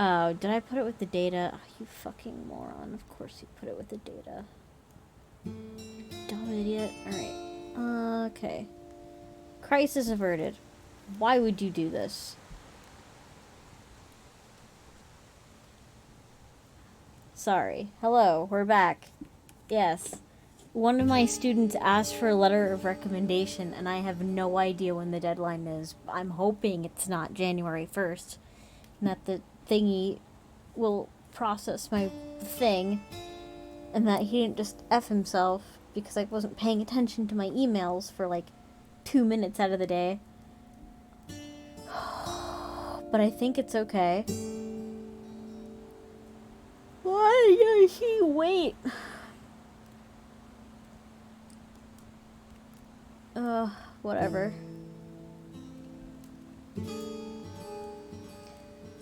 S1: Oh, did I put it with the data? Oh, you fucking moron. Of course you put it with the data. Dumb idiot. Alright. Okay. Crisis averted. Why would you do this? Sorry. Hello, we're back. Yes. One of my students asked for a letter of recommendation, and I have no idea when the deadline is. I'm hoping it's not January 1st, and that the thingy will process my thing, and that he didn't just F himself because I wasn't paying attention to my emails for like 2 minutes out of the day. But I think it's okay. Why does he wait? Whatever.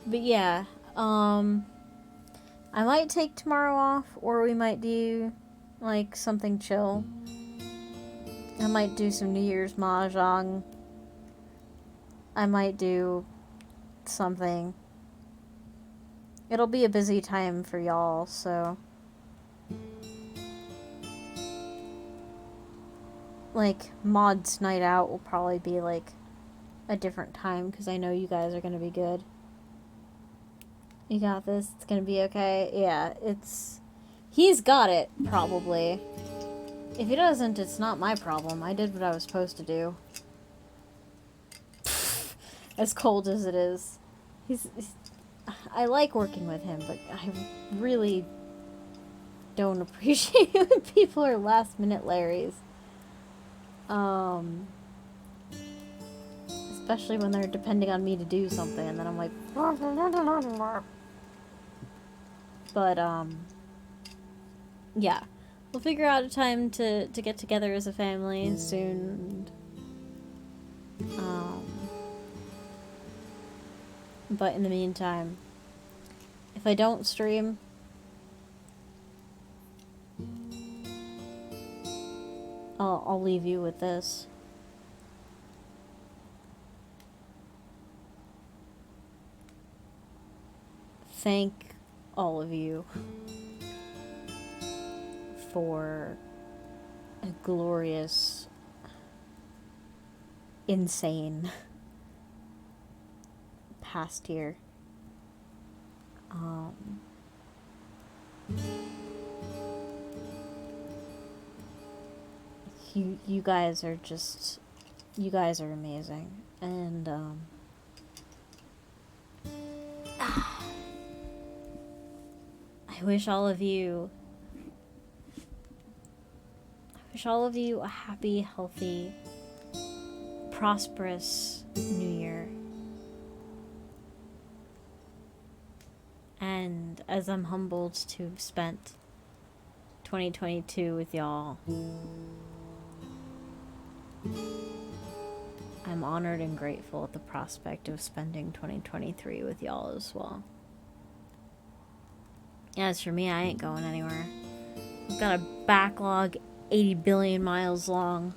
S1: But yeah, I might take tomorrow off, or we might do, like, something chill. I might do some New Year's mahjong. I might do something. It'll be a busy time for y'all, so... like, Mod's night out will probably be, like, a different time, because I know you guys are going to be good. You got this? It's going to be okay? Yeah, it's... he's got it, probably. If he doesn't, it's not my problem. I did what I was supposed to do. As cold as it is. He's... I like working with him, but I really don't appreciate it when people are last-minute Larrys. Especially when they're depending on me to do something, and then I'm like... But, yeah. We'll figure out a time to get together as a family soon. But in the meantime, if I don't stream... I'll leave you with this. Thank all of you for a glorious, insane past year. You guys are just... you guys are amazing. And, I wish all of you a happy, healthy, prosperous New Year. And as I'm humbled to have spent 2022 with y'all, I'm honored and grateful at the prospect of spending 2023 with y'all as well. As for me, I ain't going anywhere. I've got a backlog 80 billion miles long.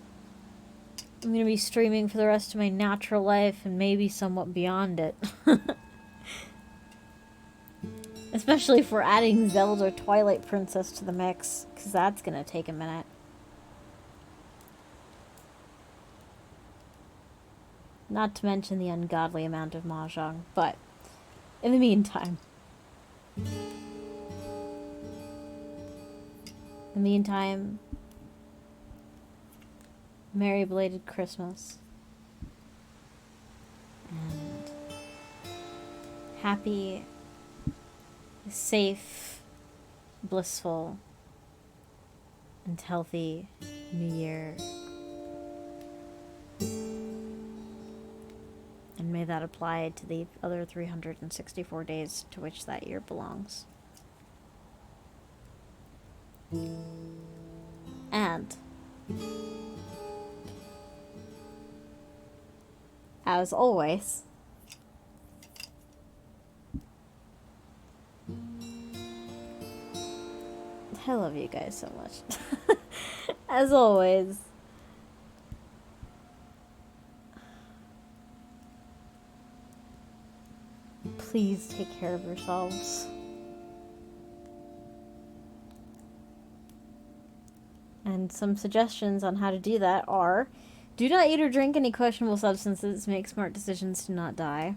S1: I'm gonna be streaming for the rest of my natural life and maybe somewhat beyond it. Especially if we're adding Zelda Twilight Princess to the mix, because that's gonna take a minute. Not to mention the ungodly amount of mahjong, but in the meantime... Merry belated Christmas. And happy, safe, blissful, and healthy New Year. And may that apply to the other 364 days to which that year belongs. And as always, I love you guys so much. As always, please take care of yourselves. And some suggestions on how to do that are: do not eat or drink any questionable substances. Make smart decisions to not die.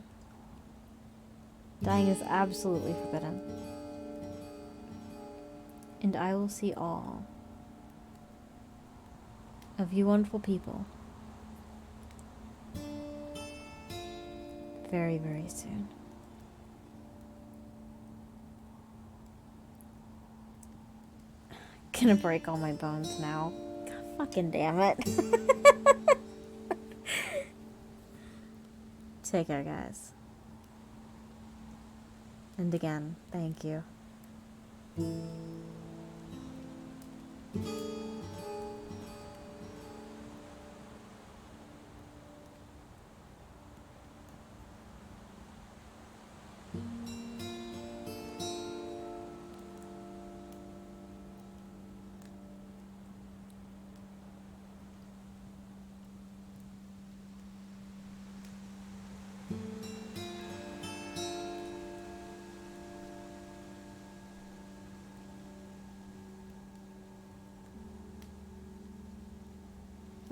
S1: Dying is absolutely forbidden. And I will see all of you wonderful people very, very soon. Gonna break all my bones now. God fucking damn it. Take care, guys. And again, thank you.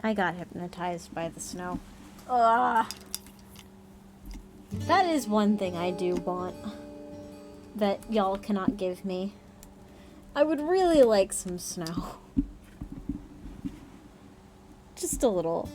S1: I got hypnotized by the snow. Ugh. That is one thing I do want that y'all cannot give me. I would really like some snow. Just a little.